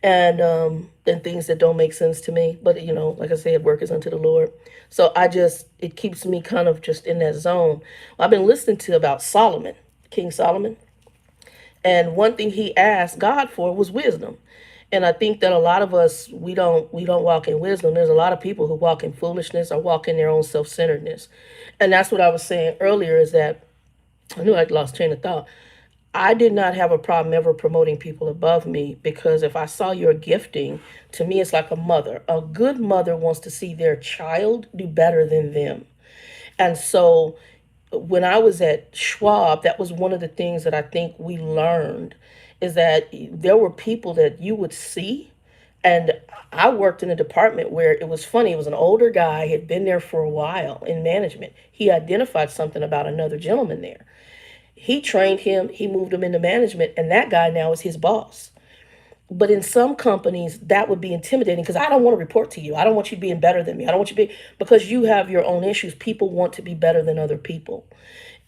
and things that don't make sense to me. But like I said, work is unto the Lord. So it keeps me kind of just in that zone. I've been listening to about Solomon, King Solomon, and one thing he asked God for was wisdom. And I think that a lot of us we don't walk in wisdom. There's a lot of people who walk in foolishness or walk in their own self-centeredness. And that's what I was saying earlier is that I knew I'd lost train of thought. I did not have a problem ever promoting people above me because if I saw your gifting, to me, it's like a mother. A good mother wants to see their child do better than them. And so when I was at Schwab, that was one of the things that I think we learned is that there were people that you would see. And I worked in a department where it was funny. It was an older guy, had been there for a while in management. He identified something about another gentleman there. He trained him, he moved him into management, and that guy now is his boss. But in some companies, that would be intimidating because I don't want to report to you. I don't want you being better than me. I don't want you to be, because you have your own issues. People want to be better than other people.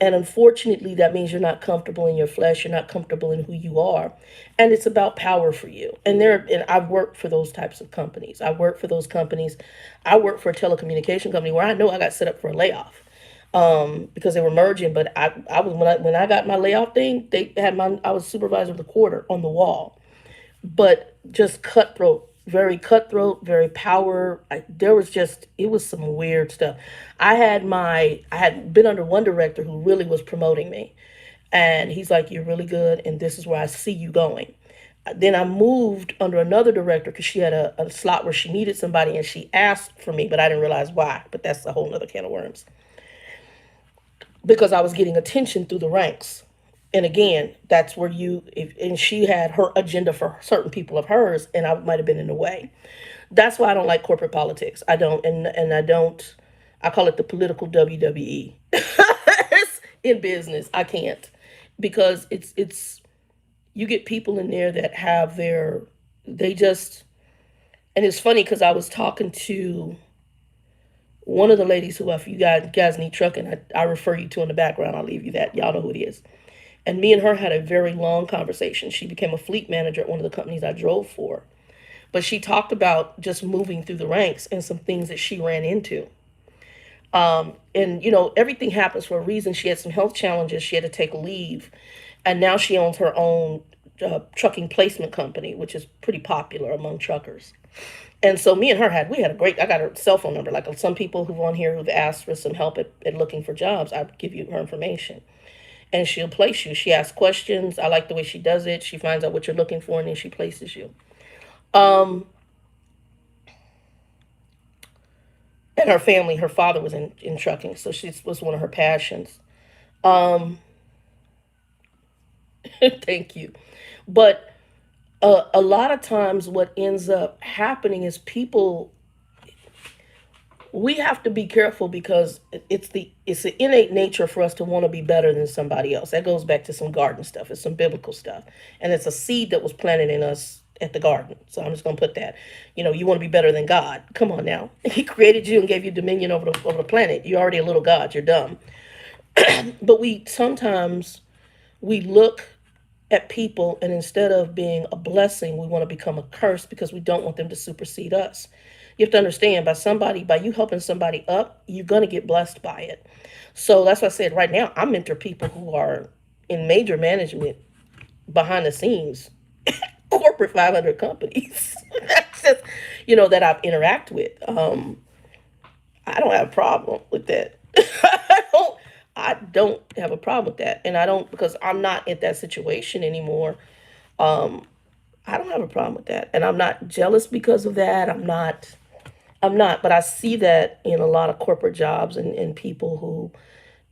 And unfortunately, that means you're not comfortable in your flesh. You're not comfortable in who you are. And it's about power for you. And I've worked for those types of companies. I worked for those companies. I worked for a telecommunication company where I know I got set up for a layoff because they were merging. But I was when I got my layoff thing, they had I was supervisor of the quarter on the wall, but just cutthroat, very cutthroat, very power. It was some weird stuff. I had been under one director who really was promoting me, and he's like, "You're really good, and this is where I see you going." Then I moved under another director because she had a slot where she needed somebody, and she asked for me, but I didn't realize why. But that's a whole nother can of worms because I was getting attention through the ranks. And again, that's where and she had her agenda for certain people of hers, and I might have been in the way. That's why I don't like corporate politics. I don't, and I don't. I call it the political WWE. In business, I can't, because it's you get people in there that have their, they just, and it's funny because I was talking to one of the ladies who, if you guys need trucking, I refer you to in the background. I'll leave you that. Y'all know who it is. And me and her had a very long conversation. She became a fleet manager at one of the companies I drove for. But she talked about just moving through the ranks and some things that she ran into. And, everything happens for a reason. She had some health challenges. She had to take leave. And now she owns her own trucking placement company, which is pretty popular among truckers. And so me and her I got her cell phone number. Like some people who've on here who've asked for some help at looking for jobs, I give you her information. And she'll place you. She asks questions. I like the way she does it. She finds out what you're looking for, and then she places you. Um, and her family, her father was in trucking, so she was one of her passions. Um, thank you. But a lot of times, what ends up happening is people, we have to be careful because it's the innate nature for us to want to be better than somebody else. That goes back to some garden stuff. It's some biblical stuff, and it's a seed that was planted in us at the garden. So I'm just gonna put that. You want to be better than God. Come on now. He created you and gave you dominion over the planet. You're already a little God. You're dumb. But we sometimes we look at people, and instead of being a blessing, we want to become a curse because we don't want them to supersede us. You have to understand, by you helping somebody up, you're gonna get blessed by it. So that's why I said right now I mentor people who are in major management behind the scenes, corporate 500 companies. That's just, that I've interact with. I don't have a problem with that. I don't have a problem with that, and I don't, because I'm not in that situation anymore. Um, I don't have a problem with that, and I'm not jealous because of that. I'm not, but I see that in a lot of corporate jobs, and people who,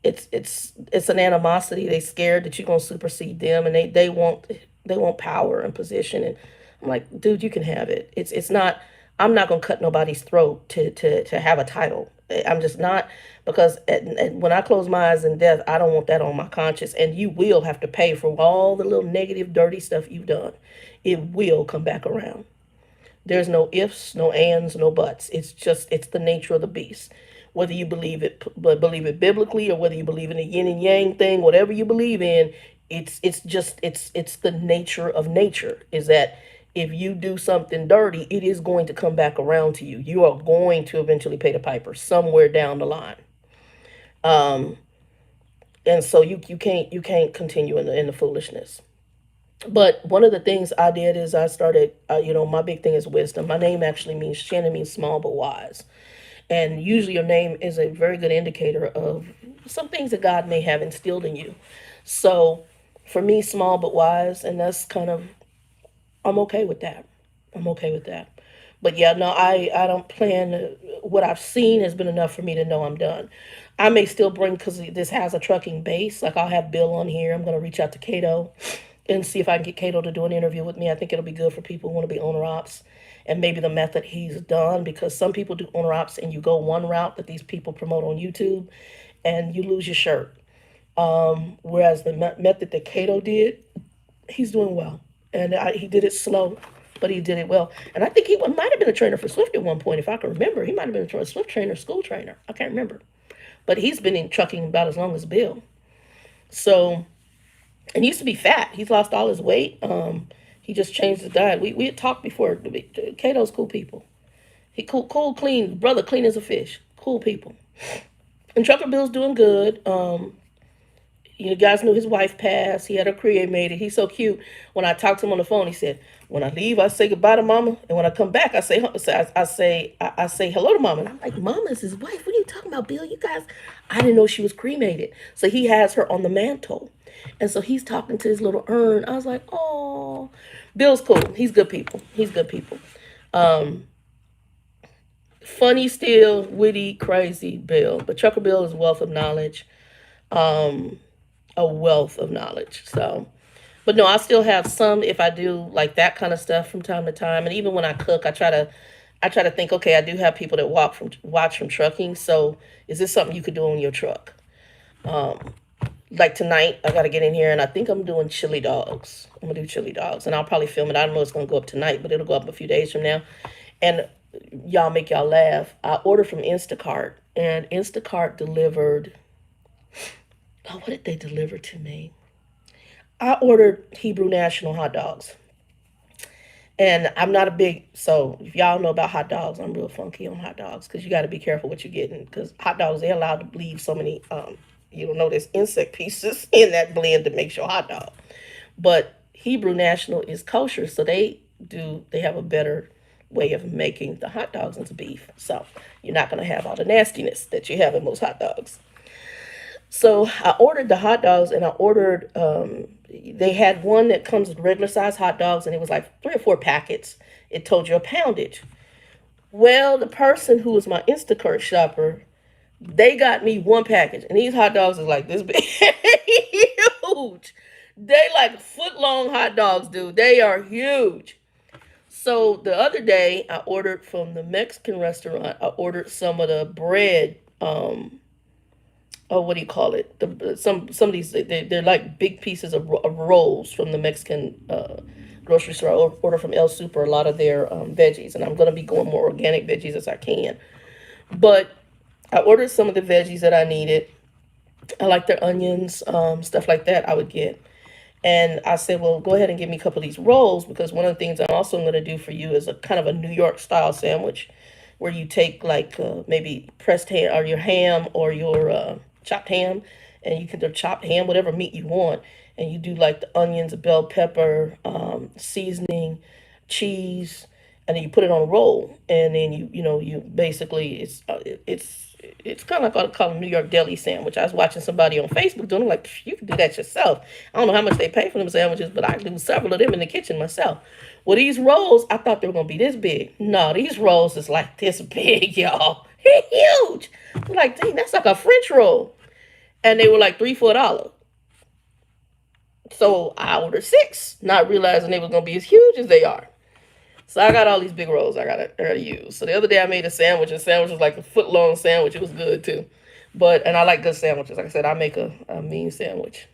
it's an animosity. They scared that you're gonna supersede them, and they want power and position. And I'm like, dude, you can have it. It's not. I'm not gonna cut nobody's throat to have a title. I'm just not, because when I close my eyes in death, I don't want that on my conscience. And you will have to pay for all the little negative, dirty stuff you've done. It will come back around. There's no ifs, no ands, no buts. It's the nature of the beast. Whether you believe it biblically, or whether you believe in the yin and yang thing, whatever you believe in, it's the nature of nature. Is that if you do something dirty, it is going to come back around to you. You are going to eventually pay the piper somewhere down the line. Um, and so you can't continue in the foolishness. But one of the things I did is I started, my big thing is wisdom. My name actually means, Shannon means small but wise. And usually your name is a very good indicator of some things that God may have instilled in you. So for me, small but wise, and that's kind of, I'm okay with that. I'm okay with that. But yeah, no, I don't plan. What I've seen has been enough for me to know I'm done. I may still bring, because this has a trucking base. Like, I'll have Bill on here. I'm going to reach out to Cato and see if I can get Cato to do an interview with me. I think it'll be good for people who want to be owner ops, and maybe the method he's done, because some people do owner ops and you go one route that these people promote on YouTube, and you lose your shirt. Whereas the method that Cato did, he's doing well. And he did it slow, but he did it well. And I think he might have been a trainer for Swift at one point, if I can remember. He might have been a Swift trainer, school trainer. I can't remember. But he's been in trucking about as long as Bill. So, and he used to be fat. He's lost all his weight. He just changed his diet. We had talked before. Cato's cool people. He cool, clean, brother, clean as a fish. Cool people. And Trucker Bill's doing good. You guys knew his wife passed. He had her cremated. He's so cute. When I talked to him on the phone, he said, "When I leave, I say goodbye to Mama, and when I come back, I say hello to Mama." And I'm like, "Mama is his wife. What are you talking about, Bill? You guys?" I didn't know she was cremated. So he has her on the mantle, and so he's talking to his little urn. I was like, "Oh, Bill's cool. He's good people. He's good people." Um, Funny still, witty, crazy Bill, but Trucker Bill is a wealth of knowledge. Um, a wealth of knowledge. So, but no, I still have some, if I do like that kind of stuff from time to time. And even when I cook, I try to I try to think, okay, I do have people that watch from trucking. So is this something you could do on your truck? Like tonight, I got to get in here and I think I'm doing chili dogs. I'm going to do chili dogs and I'll probably film it. I don't know if it's going to go up tonight, but it'll go up a few days from now. And y'all make y'all laugh. I ordered from Instacart and Instacart delivered. Oh, what did they deliver to me? I ordered Hebrew National hot dogs. And I'm not a big, so if y'all know about hot dogs, I'm real funky on hot dogs because you got to be careful what you're getting because hot dogs, they're allowed to bleed so many, you don't know, there's insect pieces in that blend that makes your hot dog. But Hebrew National is kosher, so they have a better way of making the hot dogs into beef. So you're not going to have all the nastiness that you have in most hot dogs. So I ordered the hot dogs and I ordered, they had one that comes with regular size hot dogs and it was like 3 or 4 packets. It told you a poundage. Well, the person who was my Instacart shopper, they got me one package and these hot dogs is like this big, huge. They like foot long hot dogs, dude. They are huge. So the other day I ordered from the Mexican restaurant, I ordered some of the bread, oh, what do you call it? Some of these they're like big pieces of rolls from the Mexican grocery store. I order from El Super a lot of their veggies, and I'm gonna be going more organic veggies as I can. But I ordered some of the veggies that I needed. I like their onions, stuff like that. I would get. And I said, well, go ahead and give me a couple of these rolls because one of the things I'm also going to do for you is a kind of a New York style sandwich where you take like maybe pressed ham or your ham or your chopped ham and you can do chopped ham, whatever meat you want. And you do like the onions, bell pepper, seasoning, cheese, and then you put it on a roll. And then you basically, it's kind of like I call a New York deli sandwich. I was watching somebody on Facebook doing it, like, you can do that yourself. I don't know how much they pay for them sandwiches, but I do several of them in the kitchen myself. Well, these rolls, I thought they were going to be this big. No, these rolls is like this big, y'all. Huge. I'm like, dang, that's like a French roll. And they were like $3, $4. So I ordered 6, not realizing they was going to be as huge as they are. So I got all these big rolls I gotta use. So the other day I made a sandwich. And the sandwich was like a foot long sandwich. It was good too. And I like good sandwiches. Like I said, I make a mean sandwich.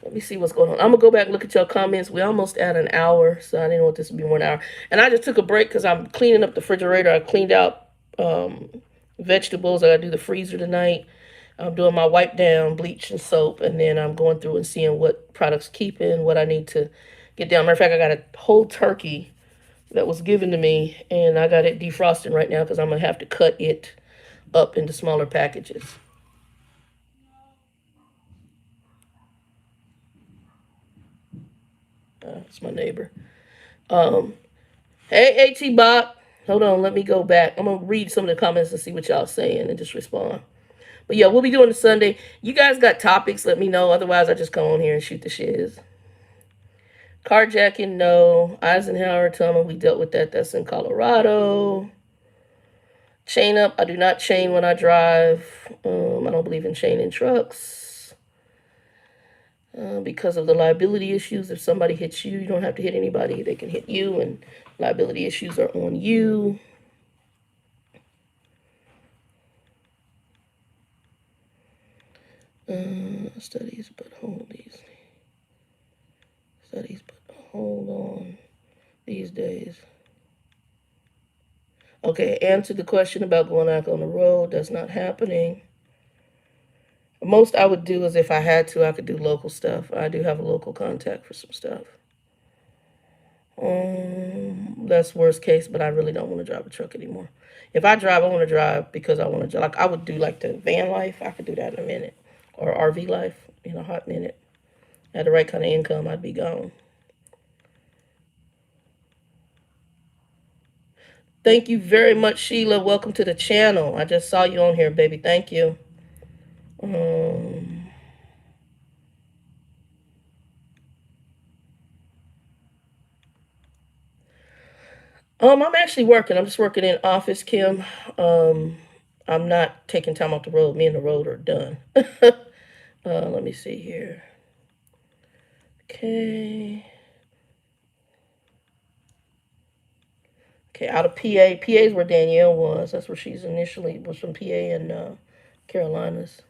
Let me see what's going on. I'm gonna go back and look at your comments. We almost at an hour, so I didn't want this to be 1 hour. And I just took a break because I'm cleaning up the refrigerator. I cleaned out vegetables. I gotta do the freezer tonight. I'm doing my wipe down, bleach and soap, and then I'm going through and seeing what products keeping, what I need to get down. Matter of fact, I got a whole turkey that was given to me, and I got it defrosting right now because I'm gonna have to cut it up into smaller packages. It's my neighbor. Um, hey, At Bob, hold on, let me go back. I'm gonna read some of the comments and see what y'all saying and just respond. But yeah, we'll be doing it Sunday. You guys got topics? Let me know. Otherwise, I just come on here and shoot the shiz. Carjacking, no. Eisenhower tunnel, we dealt with that. That's in Colorado. Chain up, I do not chain when I drive. I don't believe in chaining trucks because of the liability issues. If somebody hits you, you don't have to hit anybody. They can hit you, and liability issues are on you. Studies, but hold these. Studies, but hold on these days. Okay, answer the question about going out on the road. That's not happening. Most I would do is if I had to, I could do local stuff. I do have a local contact for some stuff. That's worst case, but I really don't want to drive a truck anymore. If I drive, I want to drive because I want to. Like I would do like the van life. I could do that in a minute, or RV life in a hot minute. At the right kind of income, I'd be gone. Thank you very much, Sheila. Welcome to the channel. I just saw you on here, baby. Thank you. I'm actually working. I'm just working in office, Kim. I'm not taking time off the road. Me and the road are done. Let me see here. Okay. Okay, out of PA. PA is where Danielle was. That's where she's initially was from PA and Carolinas.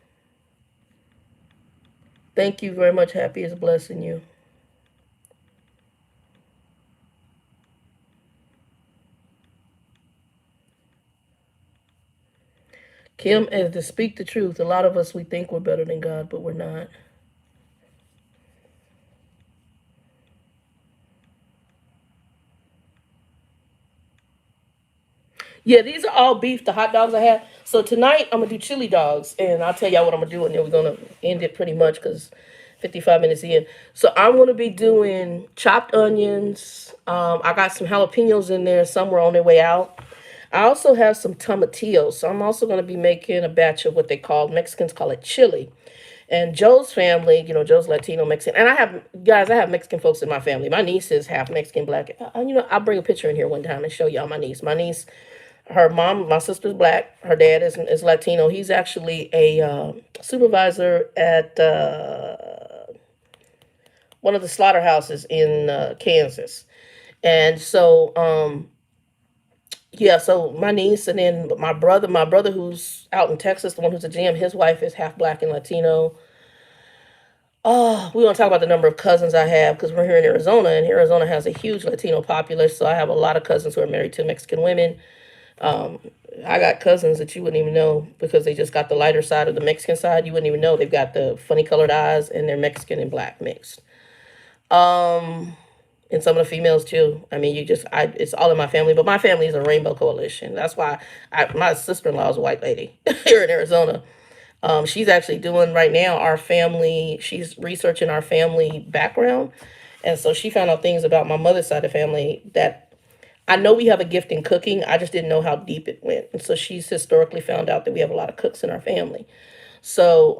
Thank you very much. Happy is blessing you. Kim, as to speak the truth, a lot of us we think we're better than God, but we're not. Yeah, these are all beef. The hot dogs I have. So tonight I'm gonna do chili dogs, and I'll tell y'all what I'm gonna do, and then we're gonna end it pretty much because 55 minutes in. So I'm gonna be doing chopped onions. I got some jalapenos in there. Some were on their way out. I also have some tomatillos. So I'm also gonna be making a batch of what they call Mexicans call it chili. And Joe's family, Joe's Latino Mexican, and I have guys. I have Mexican folks in my family. My niece is half Mexican, black. I'll bring a picture in here one time and show y'all my niece. My niece, her mom, my sister's black. Her dad is Latino. He's actually a supervisor at one of the slaughterhouses in Kansas. And so, yeah, so my niece and then my brother who's out in Texas, the one who's a GM, his wife is half black and Latino. Oh, we want to talk about the number of cousins I have because we're here in Arizona, and Arizona has a huge Latino populace. So I have a lot of cousins who are married to Mexican women. Um, I got cousins that you wouldn't even know because they just got the lighter side of the Mexican side. You wouldn't even know they've got the funny colored eyes, and they're Mexican and black mixed. Um, and some of the females too. I mean, it's all in my family, but my family is a rainbow coalition. That's why my sister in law is a white lady here in Arizona. She's actually doing right now our family. She's researching our family background, and so she found out things about my mother's side of the family that I know we have a gift in cooking. I just didn't know how deep it went, and so she's historically found out that we have a lot of cooks in our family. So,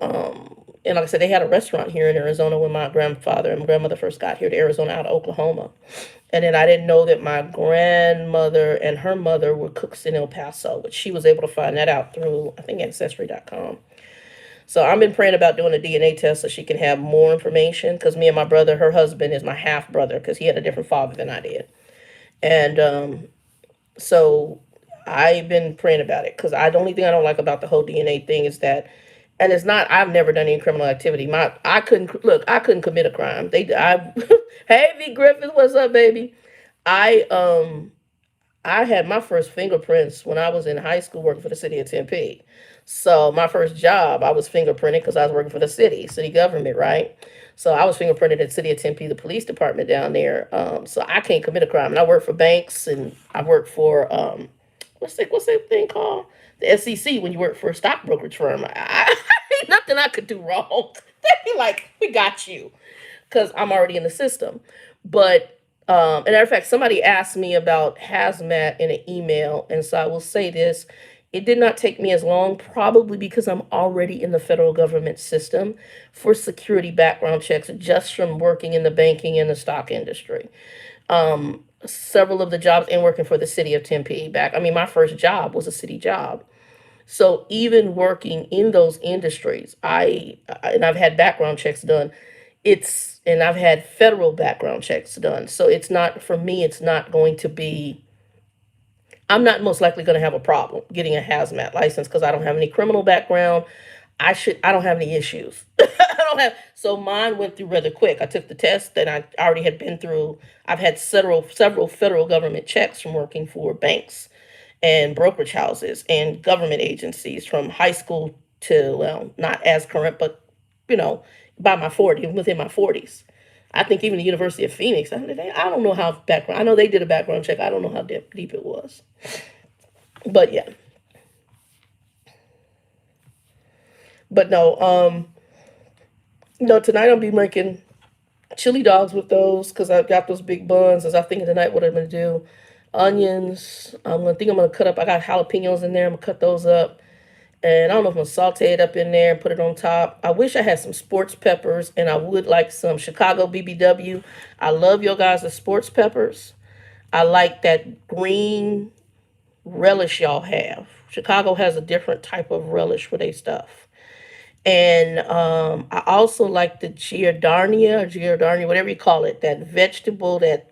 and like I said, they had a restaurant here in Arizona when my grandfather and my grandmother first got here to Arizona out of Oklahoma. And then I didn't know that my grandmother and her mother were cooks in El Paso, which she was able to find that out through, I think, Ancestry.com. So I've been praying about doing a DNA test so she can have more information because me and my brother, her husband, is my half brother because he had a different father than I did. And so I've been praying about it because the only thing I don't like about the whole DNA thing is that, and it's not. I've never done any criminal activity. I couldn't look. I couldn't commit a crime. Hey V Griffith, what's up, baby? I I had my first fingerprints when I was in high school working for the city of Tempe. So my first job, I was fingerprinted because I was working for the city government, right? So I was fingerprinted at City of Tempe, the police department down there. So I can't commit a crime. And I worked for banks, and I worked for what's that thing called? The SEC when you work for a stock brokerage firm. Ain't nothing I could do wrong. They'd be like, we got you because I'm already in the system. But and matter of fact, somebody asked me about hazmat in an email, and so I will say this: it did not take me as long, probably because I'm already in the federal government system for security background checks, just from working in the banking and the stock industry. Several of the jobs and working for the city of Tempe back. I mean, my first job was a city job. So even working in those industries, and I've had background checks done. And I've had federal background checks done. So it's not for me. It's not going to be. I'm not most likely going to have a problem getting a hazmat license because I don't have any criminal background. I don't have any issues. I don't have. So mine went through rather quick. I took the test that I already had been through. I've had several federal government checks from working for banks and brokerage houses and government agencies from high school to, well, not as current, but you know, by my 40, within my 40s. I think even the University of Phoenix, I don't know how background, I know they did a background check. I don't know how deep it was. But yeah, but no, no, tonight I'll be making chili dogs with those because I've got those big buns. As I think tonight, what I'm gonna do, onions. I'm gonna cut up. I got jalapenos in there. I'm gonna cut those up, and I don't know if I'm gonna saute it up in there and put it on top. I wish I had some sports peppers, and I would like some Chicago BBW. I love your guys' sports peppers. I like that green relish y'all have. Chicago has a different type of relish for their stuff. And I also like the giardarnia, whatever you call it, that vegetable that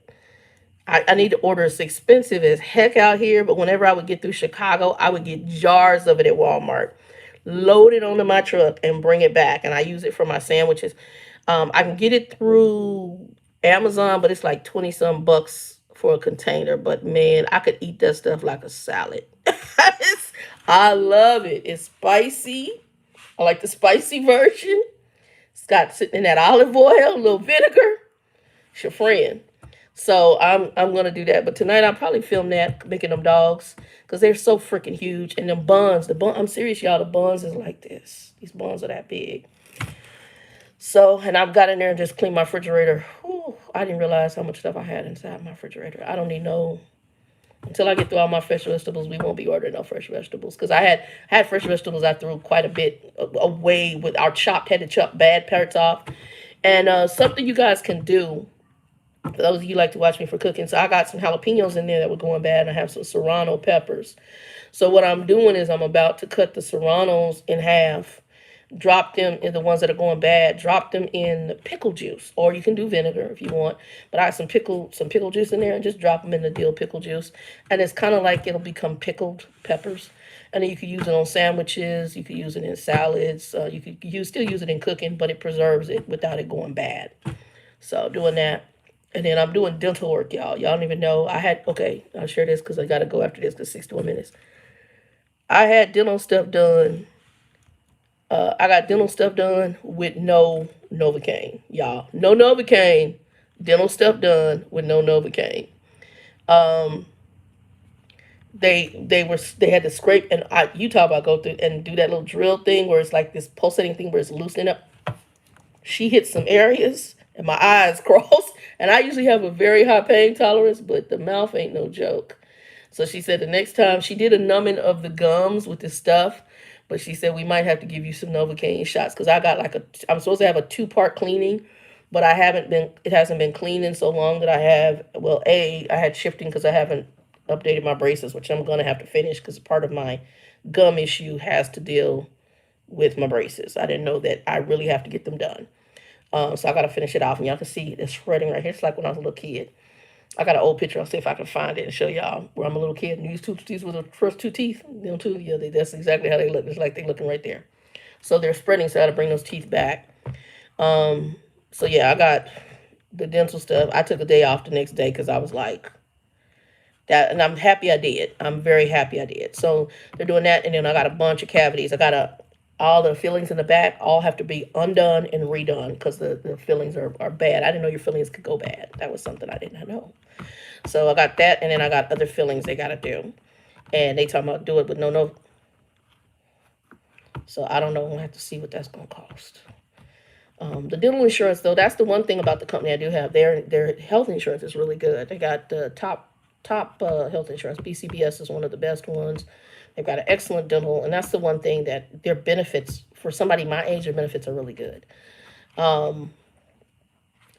I need to order. It's expensive as heck out here, but whenever I would get through Chicago, I would get jars of it at Walmart, load it onto my truck, and bring it back. And I use it for my sandwiches. I can get it through Amazon, but it's like 20 some bucks for a container. But man, I could eat that stuff like a salad. I love it. It's spicy. I like the spicy version. It's got sitting in that olive oil, a little vinegar. It's your friend. So I'm gonna do that. But tonight I'll probably film that making them dogs because they're so freaking huge. And them buns, the bun. I'm serious, y'all. The buns is like this. These buns are that big. So, and I've got in there and just cleaned my refrigerator. Whew, I didn't realize how much stuff I had inside my refrigerator. I don't need no. Until I get through all my fresh vegetables, we won't be ordering no fresh vegetables. Because I had fresh vegetables I threw quite a bit away with our chopped, had to chop bad parts off. And something you guys can do, for those of you who like to watch me for cooking, so I got some jalapenos in there that were going bad, and I have some serrano peppers. So what I'm doing is I'm about to cut the serranos in half, drop them in the ones that are going bad, drop them in pickle juice, or you can do vinegar if you want. But I have some pickle juice in there, and just drop them in the dill pickle juice, and it's kind of like it'll become pickled peppers. And then you could use it on sandwiches. You could use it in salads. You could still use it in cooking, but it preserves it without it going bad. So doing that. And then I'm doing dental work, y'all. Y'all don't even know. Okay, I'll share this because I got to go after this because 61 minutes. I had dental stuff done. I got dental stuff done with no Novocaine, y'all. No Novocaine. Dental stuff done with no Novocaine. Um, they had to scrape, and you talk about go through and do that little drill thing where it's like this pulsating thing where it's loosening up. She hit some areas and my eyes crossed. And I usually have a very high pain tolerance, but the mouth ain't no joke. So she said the next time she did a numbing of the gums with this stuff, but she said we might have to give you some Novocaine shots because I'm supposed to have a 2-part cleaning, but it hasn't been cleaned in so long that I have, well, I had shifting because I haven't updated my braces, which I'm going to have to finish because part of my gum issue has to deal with my braces. I didn't know that I really have to get them done. So I got to finish it off, and y'all can see it's shredding right here. It's like when I was a little kid. I got an old picture. I'll see if I can find it and show y'all where I'm a little kid. And these were the first 2 teeth. Them two, yeah, that's exactly how they look. It's like they're looking right there. So they're spreading, so I got to bring those teeth back. Um, so yeah, I got the dental stuff. I took a day off the next day because I was like that, and I'm happy I did. I'm very happy I did. So they're doing that, and then I got a bunch of cavities. All the fillings in the back all have to be undone and redone because the fillings are bad. I didn't know your fillings could go bad. That was something I did not know. So I got that, and then I got other fillings they got to do. And they talking about do it with no. So I don't know. I'm going to have to see what that's going to cost. The dental insurance, though, that's the one thing about the company I do have. Their health insurance is really good. They got the top health insurance. BCBS is one of the best ones. They've got an excellent dental, and that's the one thing that their benefits for somebody my age, their benefits are really good. Um,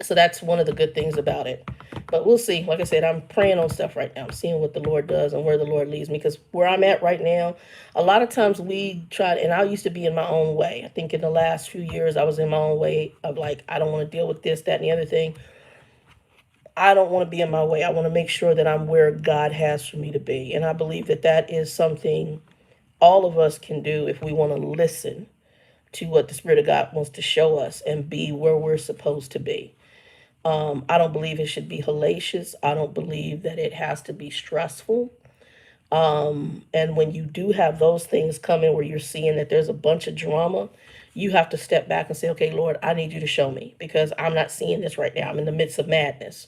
so that's one of the good things about it. But we'll see. Like I said, I'm praying on stuff right now. I'm seeing what the Lord does and where the Lord leads me. Because where I'm at right now, a lot of times we try, and I used to be in my own way. I think in the last few years, I was in my own way of like, I don't want to deal with this, that, and the other thing. I don't want to be in my way. I want to make sure that I'm where God has for me to be. And I believe that that is something all of us can do if we want to listen to what the Spirit of God wants to show us and be where we're supposed to be. I don't believe it should be hellacious. I don't believe that it has to be stressful. And when you do have those things coming where you're seeing that there's a bunch of drama, you have to step back and say, okay, Lord, I need you to show me because I'm not seeing this right now. I'm in the midst of madness.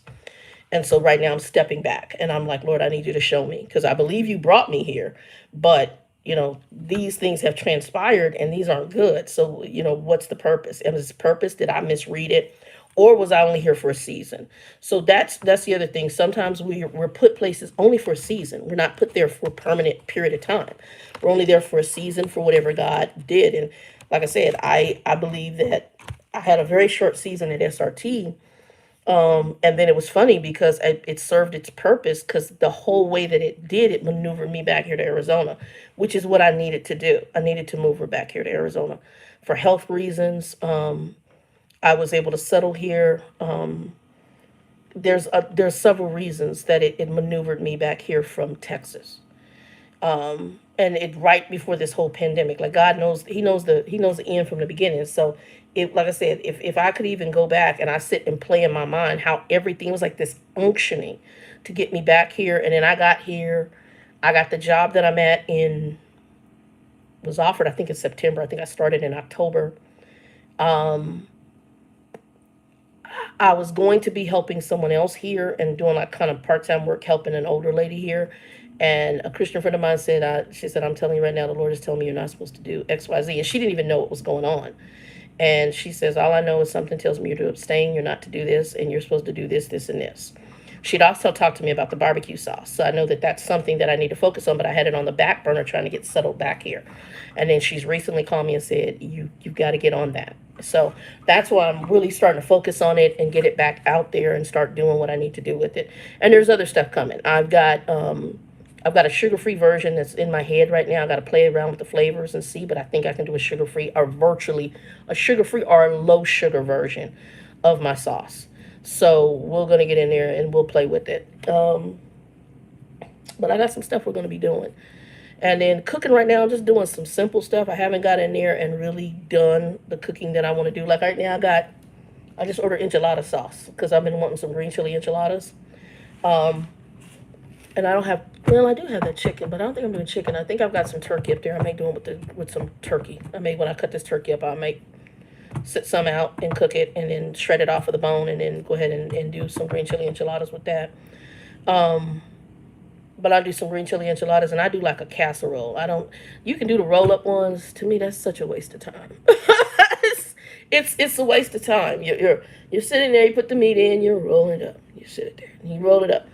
And so right now I'm stepping back and I'm like, Lord, I need you to show me because I believe you brought me here. But, these things have transpired and these aren't good. So, what's the purpose? And is the purpose? Did I misread it? Or was I only here for a season? So that's the other thing. Sometimes we're put places only for a season. We're not put there for a permanent period of time. We're only there for a season for whatever God did. And like I said, I believe that I had a very short season at SRT. And then it was funny because it served its purpose because the whole way that it maneuvered me back here to Arizona, which is what I needed to do. I needed to move her back here to Arizona for health reasons. I was able to settle here. there's several reasons that it maneuvered me back here from Texas. And it right before this whole pandemic. Like God knows, he knows the end from the beginning. So it, like I said, if I could even go back and I sit and play in my mind how everything was like this unctioning to get me back here, and then I got here, I got the job that I'm at in was offered I think in September. I think I started in October. Um, I was going to be helping someone else here and doing like kind of part time work, helping an older lady here. And a Christian friend of mine said, she said, I'm telling you right now, the Lord is telling me you're not supposed to do X, Y, Z. And she didn't even know what was going on. And she says, all I know is something tells me you're to abstain, you're not to do this, and you're supposed to do this, this, and this. She'd also talked to me about the barbecue sauce. So I know that that's something that I need to focus on, but I had it on the back burner trying to get settled back here. And then she's recently called me and said, you've got to get on that. So that's why I'm really starting to focus on it and get it back out there and start doing what I need to do with it. And there's other stuff coming. I've got a sugar-free version that's in my head right now. I got to play around with the flavors and see, but I think I can do a sugar-free or virtually a sugar-free or a low sugar version of my sauce. So we're going to get in there and we'll play with it. But I got some stuff we're going to be doing. And then cooking right now, I'm just doing some simple stuff. I haven't got in there and really done the cooking that I want to do. Like right now, I just ordered enchilada sauce because I've been wanting some green chili enchiladas. Um, and I don't have, well, I do have that chicken, but I don't think I'm doing chicken. I think I've got some turkey up there. I may do it with some turkey. I may, when I cut this turkey up, I may sit some out and cook it and then shred it off of the bone and then go ahead and do some green chili enchiladas with that. Um, but I do some green chili enchiladas and I do like a casserole. I don't, you can do the roll up ones. To me, that's such a waste of time. It's a waste of time. You're sitting there, you put the meat in, you're rolling it up. You sit it there and you roll it up.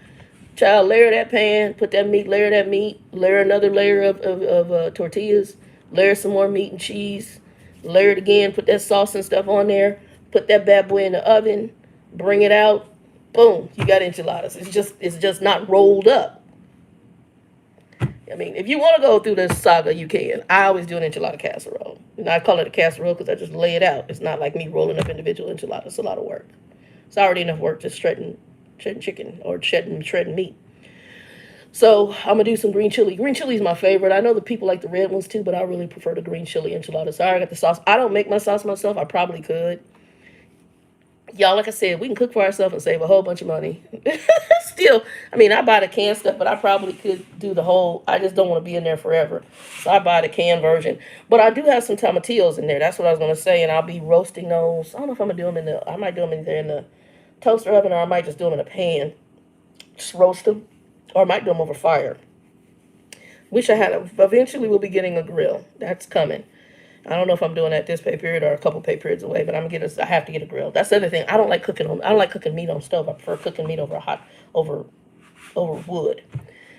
Child, layer that pan, put that meat, layer another layer of tortillas, layer some more meat and cheese, layer it again, put that sauce and stuff on there, put that bad boy in the oven, bring it out, boom, you got enchiladas. It's just not rolled up. I mean, if you want to go through this saga, you can. I always do an enchilada casserole. And I call it a casserole because I just lay it out. It's not like me rolling up individual enchiladas. It's a lot of work. It's already enough work just shredding chicken or shredding meat. So I'm gonna do some green chili. Green chili is my favorite. I know the people like the red ones too, but I really prefer the green chili enchiladas. So I already got the sauce. I don't make my sauce myself. I probably could. Y'all, like I said, we can cook for ourselves and save a whole bunch of money. Still, I mean, I buy the canned stuff, but I probably could do the whole. I just don't want to be in there forever, so I buy the canned version. But I do have some tomatillos in there. That's what I was gonna say, and I'll be roasting those. I don't know if I'm gonna do them in the. I might do them either in the toaster oven or I might just do them in a pan. Just roast them, or I might do them over fire. Wish I had a. Eventually, we'll be getting a grill. That's coming. I don't know if I'm doing that this pay period or a couple pay periods away, but I have to get a grill. That's the other thing. I don't like cooking on. I don't like cooking meat on stove. I prefer cooking meat over wood.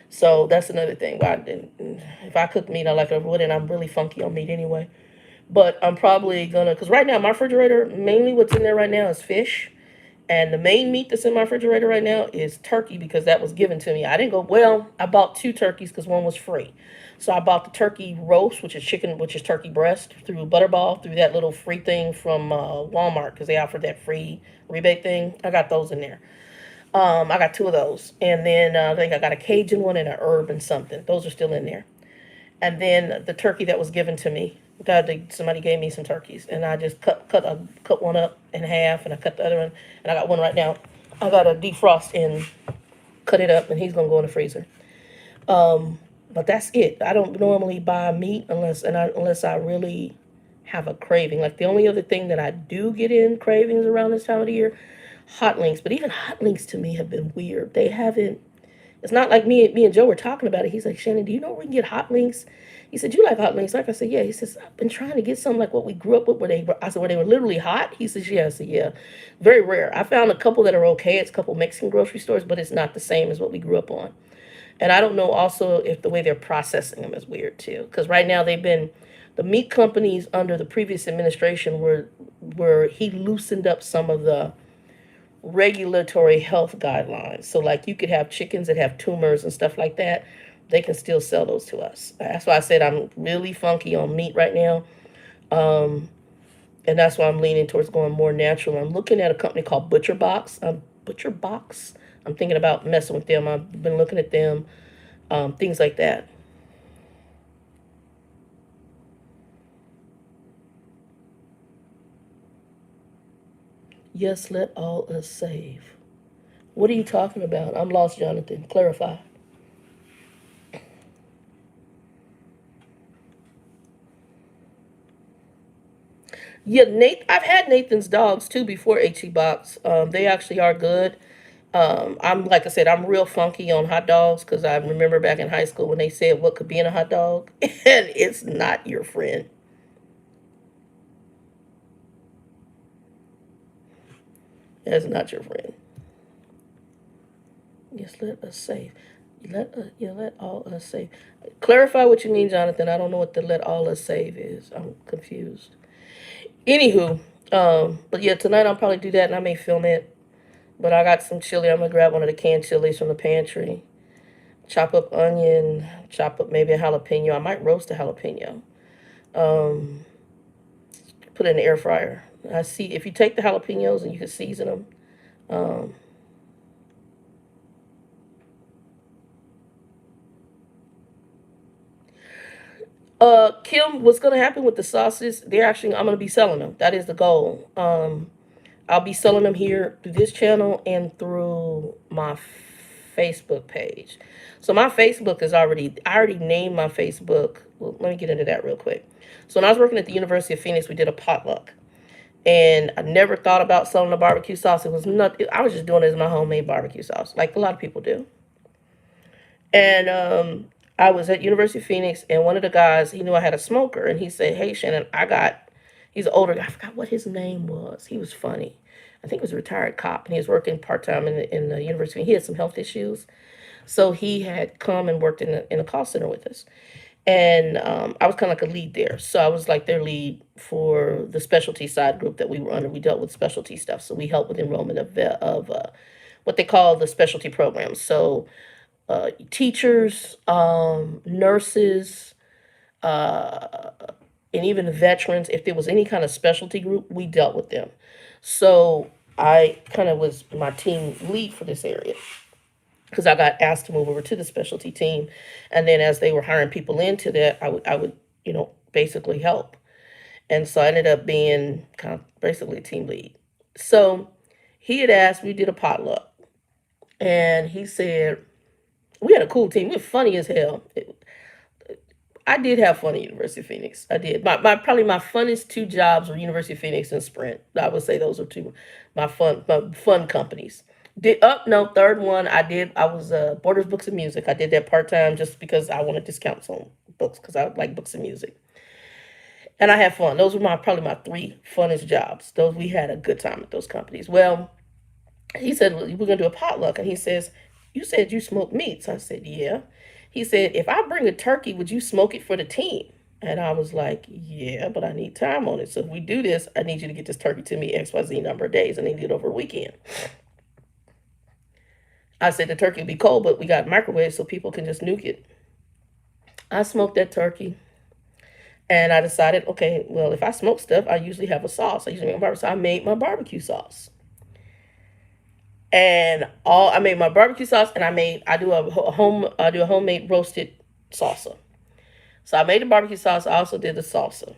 So that's another thing. If I cook meat, I like it over wood, and I'm really funky on meat anyway. But I'm probably gonna, because right now my refrigerator, mainly what's in there right now is fish. And the main meat that's in my refrigerator right now is turkey because that was given to me. I didn't go, well, I bought 2 turkeys because one was free. So I bought the turkey roast, which is chicken, which is turkey breast, through Butterball, through that little free thing from Walmart because they offered that free rebate thing. I got those in there. I got 2 of those. And then I think I got a Cajun one and a herb and something. Those are still in there. And then the turkey that was given to me, somebody gave me some turkeys, and I just cut one up in half, and I cut the other one, and I got one right now. I got to defrost and cut it up, and he's gonna go in the freezer. But that's it. I don't normally buy meat unless I really have a craving. Like the only other thing that I do get in cravings around this time of the year, hot links. But even hot links to me have been weird. They haven't. It's not like me and Joe were talking about it. He's like, Shannon, do you know where we can get hot links? He said, you like hot links? Like I said, yeah. He says, I've been trying to get something like what we grew up with I said, where they were literally hot? He says, yeah. I said, yeah. Very rare. I found a couple that are okay. It's a couple Mexican grocery stores, but it's not the same as what we grew up on. And I don't know also if the way they're processing them is weird too. Because right now the meat companies under the previous administration were he loosened up some of the regulatory health guidelines. So like you could have chickens that have tumors and stuff like that. They can still sell those to us. That's why I said I'm really funky on meat right now. And that's why I'm leaning towards going more natural. I'm looking at a company called Butcher Box. Butcher Box. I'm thinking about messing with them. I've been looking at them, things like that. Yes, let all us save. What are you talking about? I'm lost, Jonathan. Clarify. Yeah, Nate. I've had Nathan's dogs too before HE Box. They actually are good. I'm like I said, I'm real funky on hot dogs because I remember back in high school when they said what could be in a hot dog, and it's not your friend. That's not your friend. Yes, let us save. Let all us save. Clarify what you mean, Jonathan. I don't know what the let all us save is. I'm confused. Anywho, but yeah, tonight I'll probably do that, and I may film it. But I got some chili. I'm gonna grab one of the canned chilies from the pantry. Chop up onion. Chop up maybe a jalapeno. I might roast a jalapeno. Um, Put it in the air fryer. I see if you take the jalapenos and you can season them. Um, Kim, what's gonna happen with the sauces? They're actually I'm gonna be selling them. That is the goal. I'll be selling them here through this channel and through my Facebook page. So my Facebook is I already named my Facebook. Well, let me get into that real quick. So when I was working at the University of Phoenix, we did a potluck. And I never thought about selling the barbecue sauce. It was nothing. I was just doing it as my homemade barbecue sauce, like a lot of people do. And I was at University of Phoenix, and one of the guys, he knew I had a smoker, and he said, "Hey, Shannon, I got." He's an older guy. I forgot what his name was. He was funny. I think he was a retired cop, and he was working part time in the university. He had some health issues, so he had come and worked in a call center with us. And I was kind of like a lead there. So I was like their lead for the specialty side group that we were under. We dealt with specialty stuff. So we helped with enrollment of what they call the specialty programs. So teachers, nurses, uh, and even veterans, if there was any kind of specialty group, we dealt with them. So I kind of was my team lead for this area because I got asked to move over to the specialty team, and then as they were hiring people into that, I would basically help, and so I ended up being kind of basically a team lead. So he had asked, we did a potluck, and he said we had a cool team. We were funny as hell. I did have fun at University of Phoenix. I did. Probably my funnest two jobs were University of Phoenix and Sprint. I would say those are two my fun companies. Did up no third one I did I was Borders Books and Music. I did that part time just because I wanted discounts on books because I like books and music. And I had fun. Those were my probably my three funnest jobs. Those we had a good time at those companies. Well, he said, "Well, we're gonna do a potluck," and he says, "You said you smoke meats." I said, "Yeah." He said, "If I bring a turkey, would you smoke it for the team?" And I was like, "Yeah, but I need time on it. So if we do this, I need you to get this turkey to me XYZ number of days, and they need it over a weekend." I said the turkey will be cold, but we got microwave so people can just nuke it. I smoked that turkey, and I decided, okay, well, if I smoke stuff, I usually have a sauce. I usually make my barbecue. So I made my barbecue sauce. And all I made my barbecue sauce, and I do a homemade roasted salsa. So I made the barbecue sauce. I also did the salsa.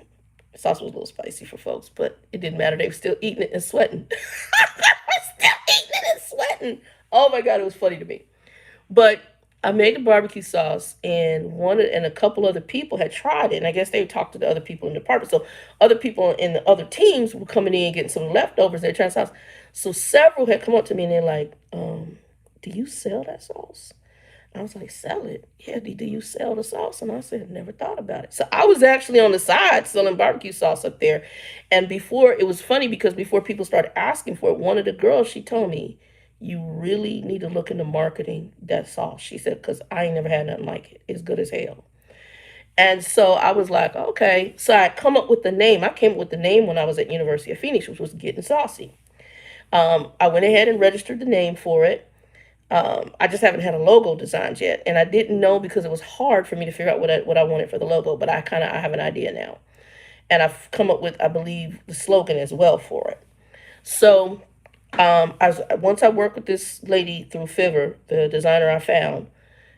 The salsa was a little spicy for folks, but it didn't matter. They were still eating it and sweating. Still eating it and sweating. Oh my god, it was funny to me. But I made the barbecue sauce, and a couple other people had tried it, and I guess they talked to the other people in the department. So other people in the other teams were coming in getting some leftovers. They're trying sauce. So several had come up to me and they're like, "Do you sell that sauce?" I was like, "Sell it? Yeah. Do you sell the sauce?" And I said, "Never thought about it." So I was actually on the side selling barbecue sauce up there, and before it was funny because before people started asking for it, one of the girls she told me, "You really need to look into marketing that sauce." She said, "Because I ain't never had nothing like it. It's good as hell." And so I was like, okay. So I come up with the name. I came up with the name when I was at University of Phoenix, which was Getting Saucy. I went ahead and registered the name for it. I just haven't had a logo designed yet, and I didn't know because it was hard for me to figure out what I wanted for the logo. But I have an idea now, and I've come up with I believe the slogan as well for it. So As once I work with this lady through Fiverr, the designer I found,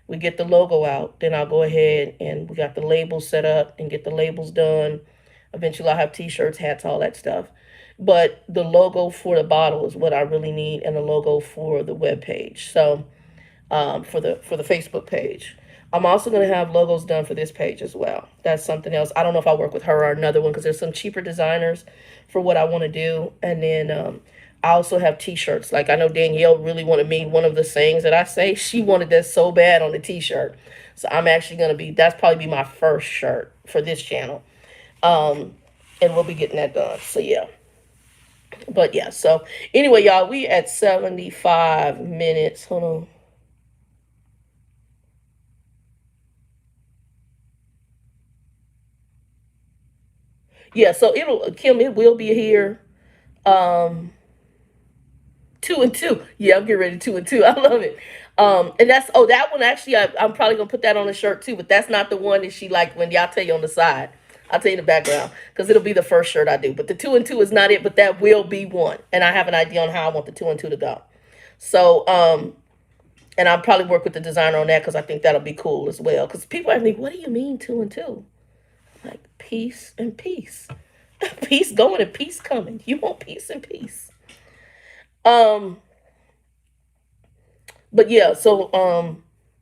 we get the logo out. Then I'll go ahead and we got the labels set up and get the labels done. Eventually, I'll have T-shirts, hats, all that stuff. But the logo for the bottle is what I really need, and the logo for the web page. So for the Facebook page. I'm also going to have logos done for this page as well. That's something else. I don't know if I'll work with her or another one because there's some cheaper designers for what I want to do. And then I also have T-shirts. Like I know Danielle really wanted me, one of the sayings that I say, she wanted that so bad on the T-shirt. So I'm actually going to be, that's probably be my first shirt for this channel. And we'll be getting that done. So yeah. But yeah, so anyway, y'all, we at 75 minutes. Hold on. Yeah, so it'll Kim, it will be here. Um, 2 and 2. Yeah, I'm getting ready 2 and 2. I love it. And that's that one actually I'm probably gonna put that on the shirt too, but that's not the one that she liked when y'all tell you on the side. I'll tell you in the background because it'll be the first shirt I do. But the 2 and 2 is not it, but that will be one. And I have an idea on how I want the 2 and 2 to go. So and I'll probably work with the designer on that because I think that'll be cool as well. Because people ask me, what do you mean 2 and 2? Like peace and peace. Peace going and peace coming. You want peace and peace. Um, but yeah, so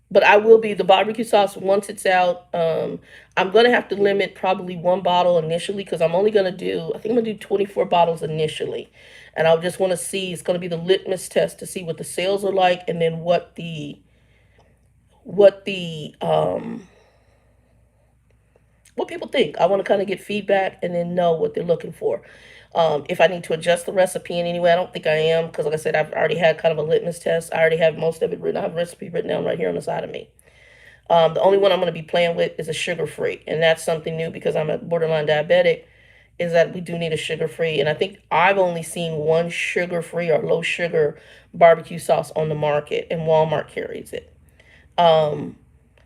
but I will be the barbecue sauce once it's out. I'm gonna have to limit probably one bottle initially because I'm only gonna do I think I'm gonna do 24 bottles initially. And I just want to see it's gonna be the litmus test to see what the sales are like and then what the what people think. I want to kind of get feedback and then know what they're looking for. If I need to adjust the recipe in any way, I don't think I am because, like I said, I've already had kind of a litmus test. I already have most of it written. I have a recipe written down right here on the side of me. The only one I'm going to be playing with is a sugar free, and that's something new because I'm a borderline diabetic. Is that we do need a sugar free, and I think I've only seen one sugar free or low sugar barbecue sauce on the market, and Walmart carries it. Um,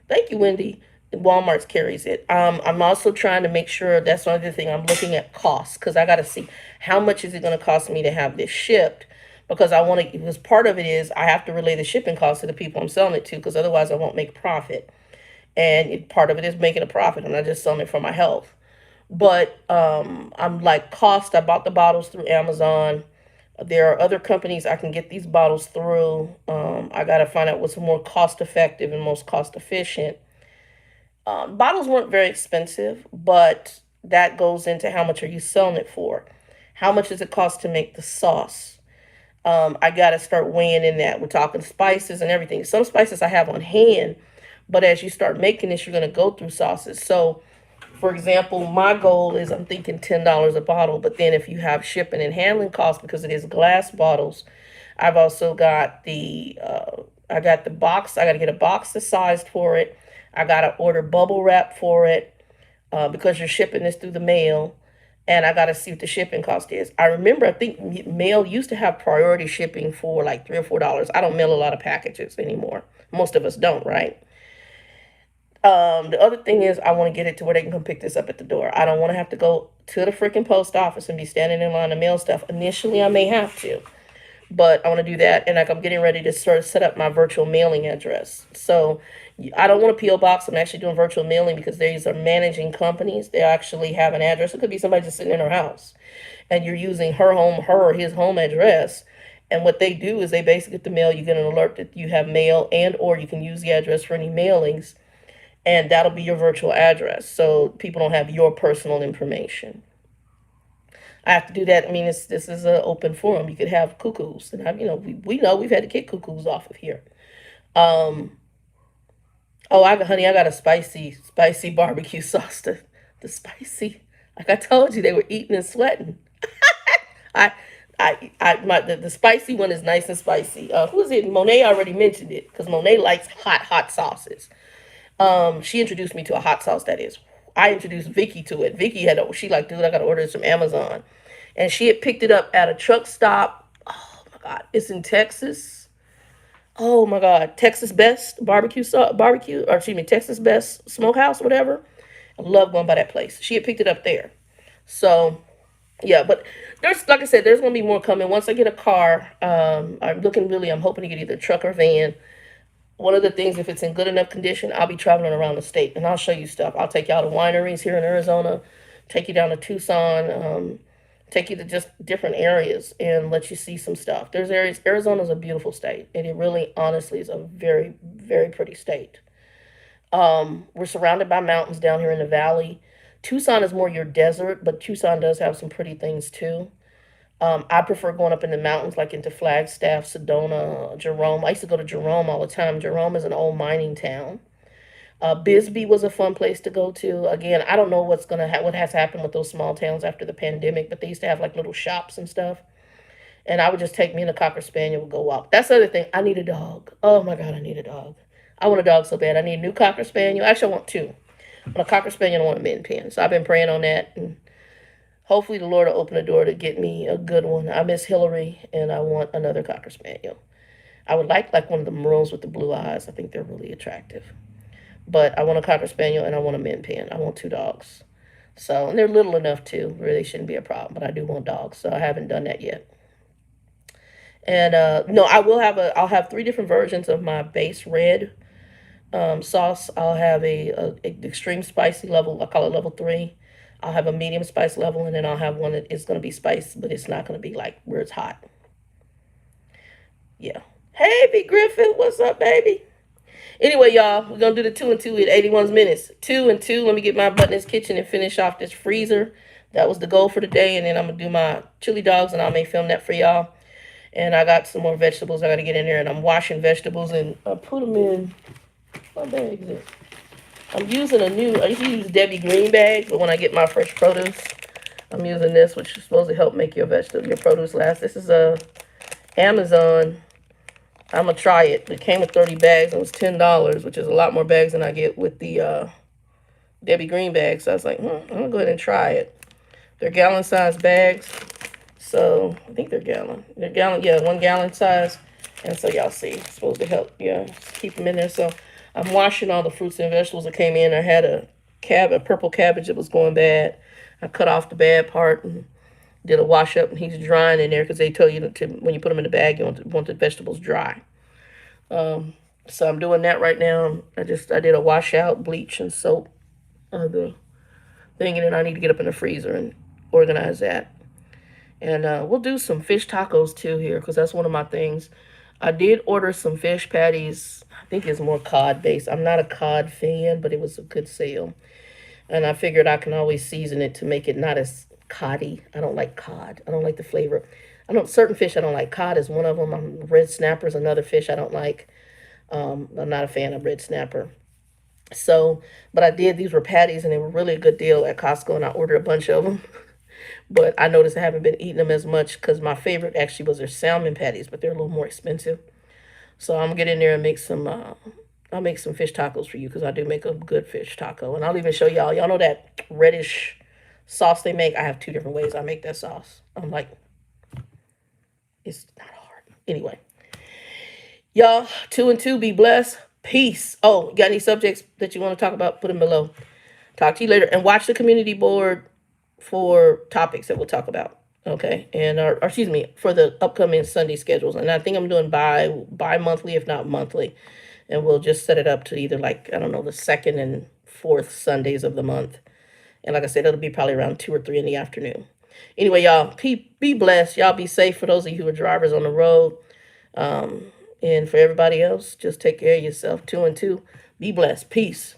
Thank you, Wendy. Walmart carries it. I'm also trying to make sure that's another thing. I'm looking at costs because I got to see how much is it going to cost me to have this shipped because I want to. Because part of it is I have to relay the shipping costs to the people I'm selling it to because otherwise I won't make profit. And part of it is making a profit. I'm not just selling it for my health. But I'm like cost. I bought the bottles through Amazon. There are other companies I can get these bottles through. I got to find out what's more cost effective and most cost efficient. Bottles weren't very expensive, but that goes into how much are you selling it for? How much does it cost to make the sauce? I got to start weighing in that. We're talking spices and everything. Some spices I have on hand, but as you start making this, you're going to go through sauces. So, for example, my goal is I'm thinking $10 a bottle, but then if you have shipping and handling costs because it is glass bottles, I've also got I got the box. I got to get a box that's sized for it. I got to order bubble wrap for it because you're shipping this through the mail. And I got to see what the shipping cost is. I remember, I think mail used to have priority shipping for like $3 or $4. I don't mail a lot of packages anymore. Most of us don't, right? The other thing is I want to get it to where they can come pick this up at the door. I don't want to have to go to the freaking post office and be standing in line to mail stuff. Initially, I may have to, but I want to do that. And like I'm getting ready to sort of set up my virtual mailing address. So I don't want a PO box. I'm actually doing virtual mailing because these are managing companies. They actually have an address. It could be somebody just sitting in her house, and you're using her or his home address. And what they do is they basically get the mail. You get an alert that you have mail, and or you can use the address for any mailings, and that'll be your virtual address. So people don't have your personal information. I have to do that. I mean, this is an open forum. You could have cuckoos, and we know we've had to kick cuckoos off of here. Um, Oh, honey, I got a spicy barbecue sauce. The spicy, like I told you, they were eating and sweating. I, the spicy one is nice and spicy. Who is it? Monet already mentioned it because Monet likes hot sauces. She introduced me to a hot sauce that is. I introduced Vicky to it. She like, dude, I gotta order this from Amazon, and she had picked it up at a truck stop. Oh my God, it's in Texas. Oh my God, Texas Best barbecue, or excuse me, Texas Best Smokehouse, whatever. I love going by that place. She had picked it up there. So, Yeah, but there's, like I said, there's gonna be more coming. Once I get a car, I'm hoping to get either truck or van. One of the things, if it's in good enough condition, I'll be traveling around the state and I'll show you stuff. I'll take you out to wineries here in Arizona, take you down to Tucson, take you to just different areas and let you see some stuff. There's areas, Arizona's a beautiful state and it really honestly is a very, very pretty state. We're surrounded by mountains down here in the valley. Tucson is more your desert, but Tucson does have some pretty things too. I prefer going up in the mountains, like into Flagstaff, Sedona, Jerome. I used to go to Jerome all the time. Jerome is an old mining town. Bisbee was a fun place to go to. Again, I don't know what has happened with those small towns after the pandemic, but they used to have like little shops and stuff. And I would just take me and a cocker spaniel would go walk. That's the other thing. I need a dog. Oh my god, I need a dog. I want a dog so bad. I need a new cocker spaniel. Actually, I want two. I want a cocker spaniel and I want a min pin. So I've been praying on that, and hopefully the Lord will open the door to get me a good one. I miss Hillary, and I want another cocker spaniel. I would like one of the maroons with the blue eyes. I think they're really attractive. But I want a cocker spaniel and I want a min pin. I want two dogs. So, and they're little enough too. Really shouldn't be a problem. But I do want dogs, so I haven't done that yet. And no, I'll have three different versions of my base red sauce. I'll have a extreme spicy level. I call it level 3. I'll have a medium spice level, and then I'll have one that is going to be spiced, but it's not going to be like where it's hot. Yeah. Hey, B Griffin, what's up, baby? Anyway, y'all, we're gonna do the 2 and 2 at 81 minutes. 2 and 2. Let me get my butt in this kitchen and finish off this freezer. That was the goal for the day, and then I'm gonna do my chili dogs, and I may film that for y'all. And I got some more vegetables I gotta get in there, and I'm washing vegetables and I put them in. What bag is it? I'm using I used to use Debbie Green bags, but when I get my fresh produce, I'm using this, which is supposed to help make your produce last. This is a Amazon. I'm gonna try it. It came with 30 bags. It was $10, which is a lot more bags than I get with the Debbie Green bags. So I was like, I'm gonna go ahead and try it. They're gallon size bags. So I think they're gallon. They're gallon, yeah, 1 gallon size. And so y'all see, it's supposed to help, yeah, keep them in there. So I'm washing all the fruits and vegetables that came in. I had a purple cabbage that was going bad. I cut off the bad part and did a wash up, and he's drying in there because they tell you when you put them in the bag, you want the vegetables dry. So I'm doing that right now. I did a washout, bleach and soap the thing, and then I need to get up in the freezer and organize that. And we'll do some fish tacos too here because that's one of my things. I did order some fish patties. I think it's more cod based. I'm not a cod fan, but it was a good sale. And I figured I can always season it to make it not as coddy. I don't like cod. I don't like the flavor. Certain fish I don't like. Cod is one of them. Red snapper is another fish I don't like. I'm not a fan of red snapper. So, but these were patties and they were really a good deal at Costco, and I ordered a bunch of them. But I noticed I haven't been eating them as much because my favorite actually was their salmon patties, but they're a little more expensive. So I'm gonna get in there and make some. I'll make some fish tacos for you because I do make a good fish taco, and I'll even show y'all. Y'all know that reddish sauce they make? I have 2 different ways I make that sauce. I'm like, it's not hard. Anyway, y'all, 2 and 2. Be blessed. Peace. Oh, you got any subjects that you want to talk about? Put them below. Talk to you later, and watch the community board for topics that we'll talk about. Okay, and or excuse me, for the upcoming Sunday schedules. And I think I'm doing bi-monthly, if not monthly. And we'll just set it up to either, like, I don't know, the 2nd and 4th Sundays of the month. And like I said, it'll be probably around 2 or 3 in the afternoon. Anyway, y'all, be blessed. Y'all be safe for those of you who are drivers on the road. And for everybody else, just take care of yourself. 2 and 2. Be blessed. Peace.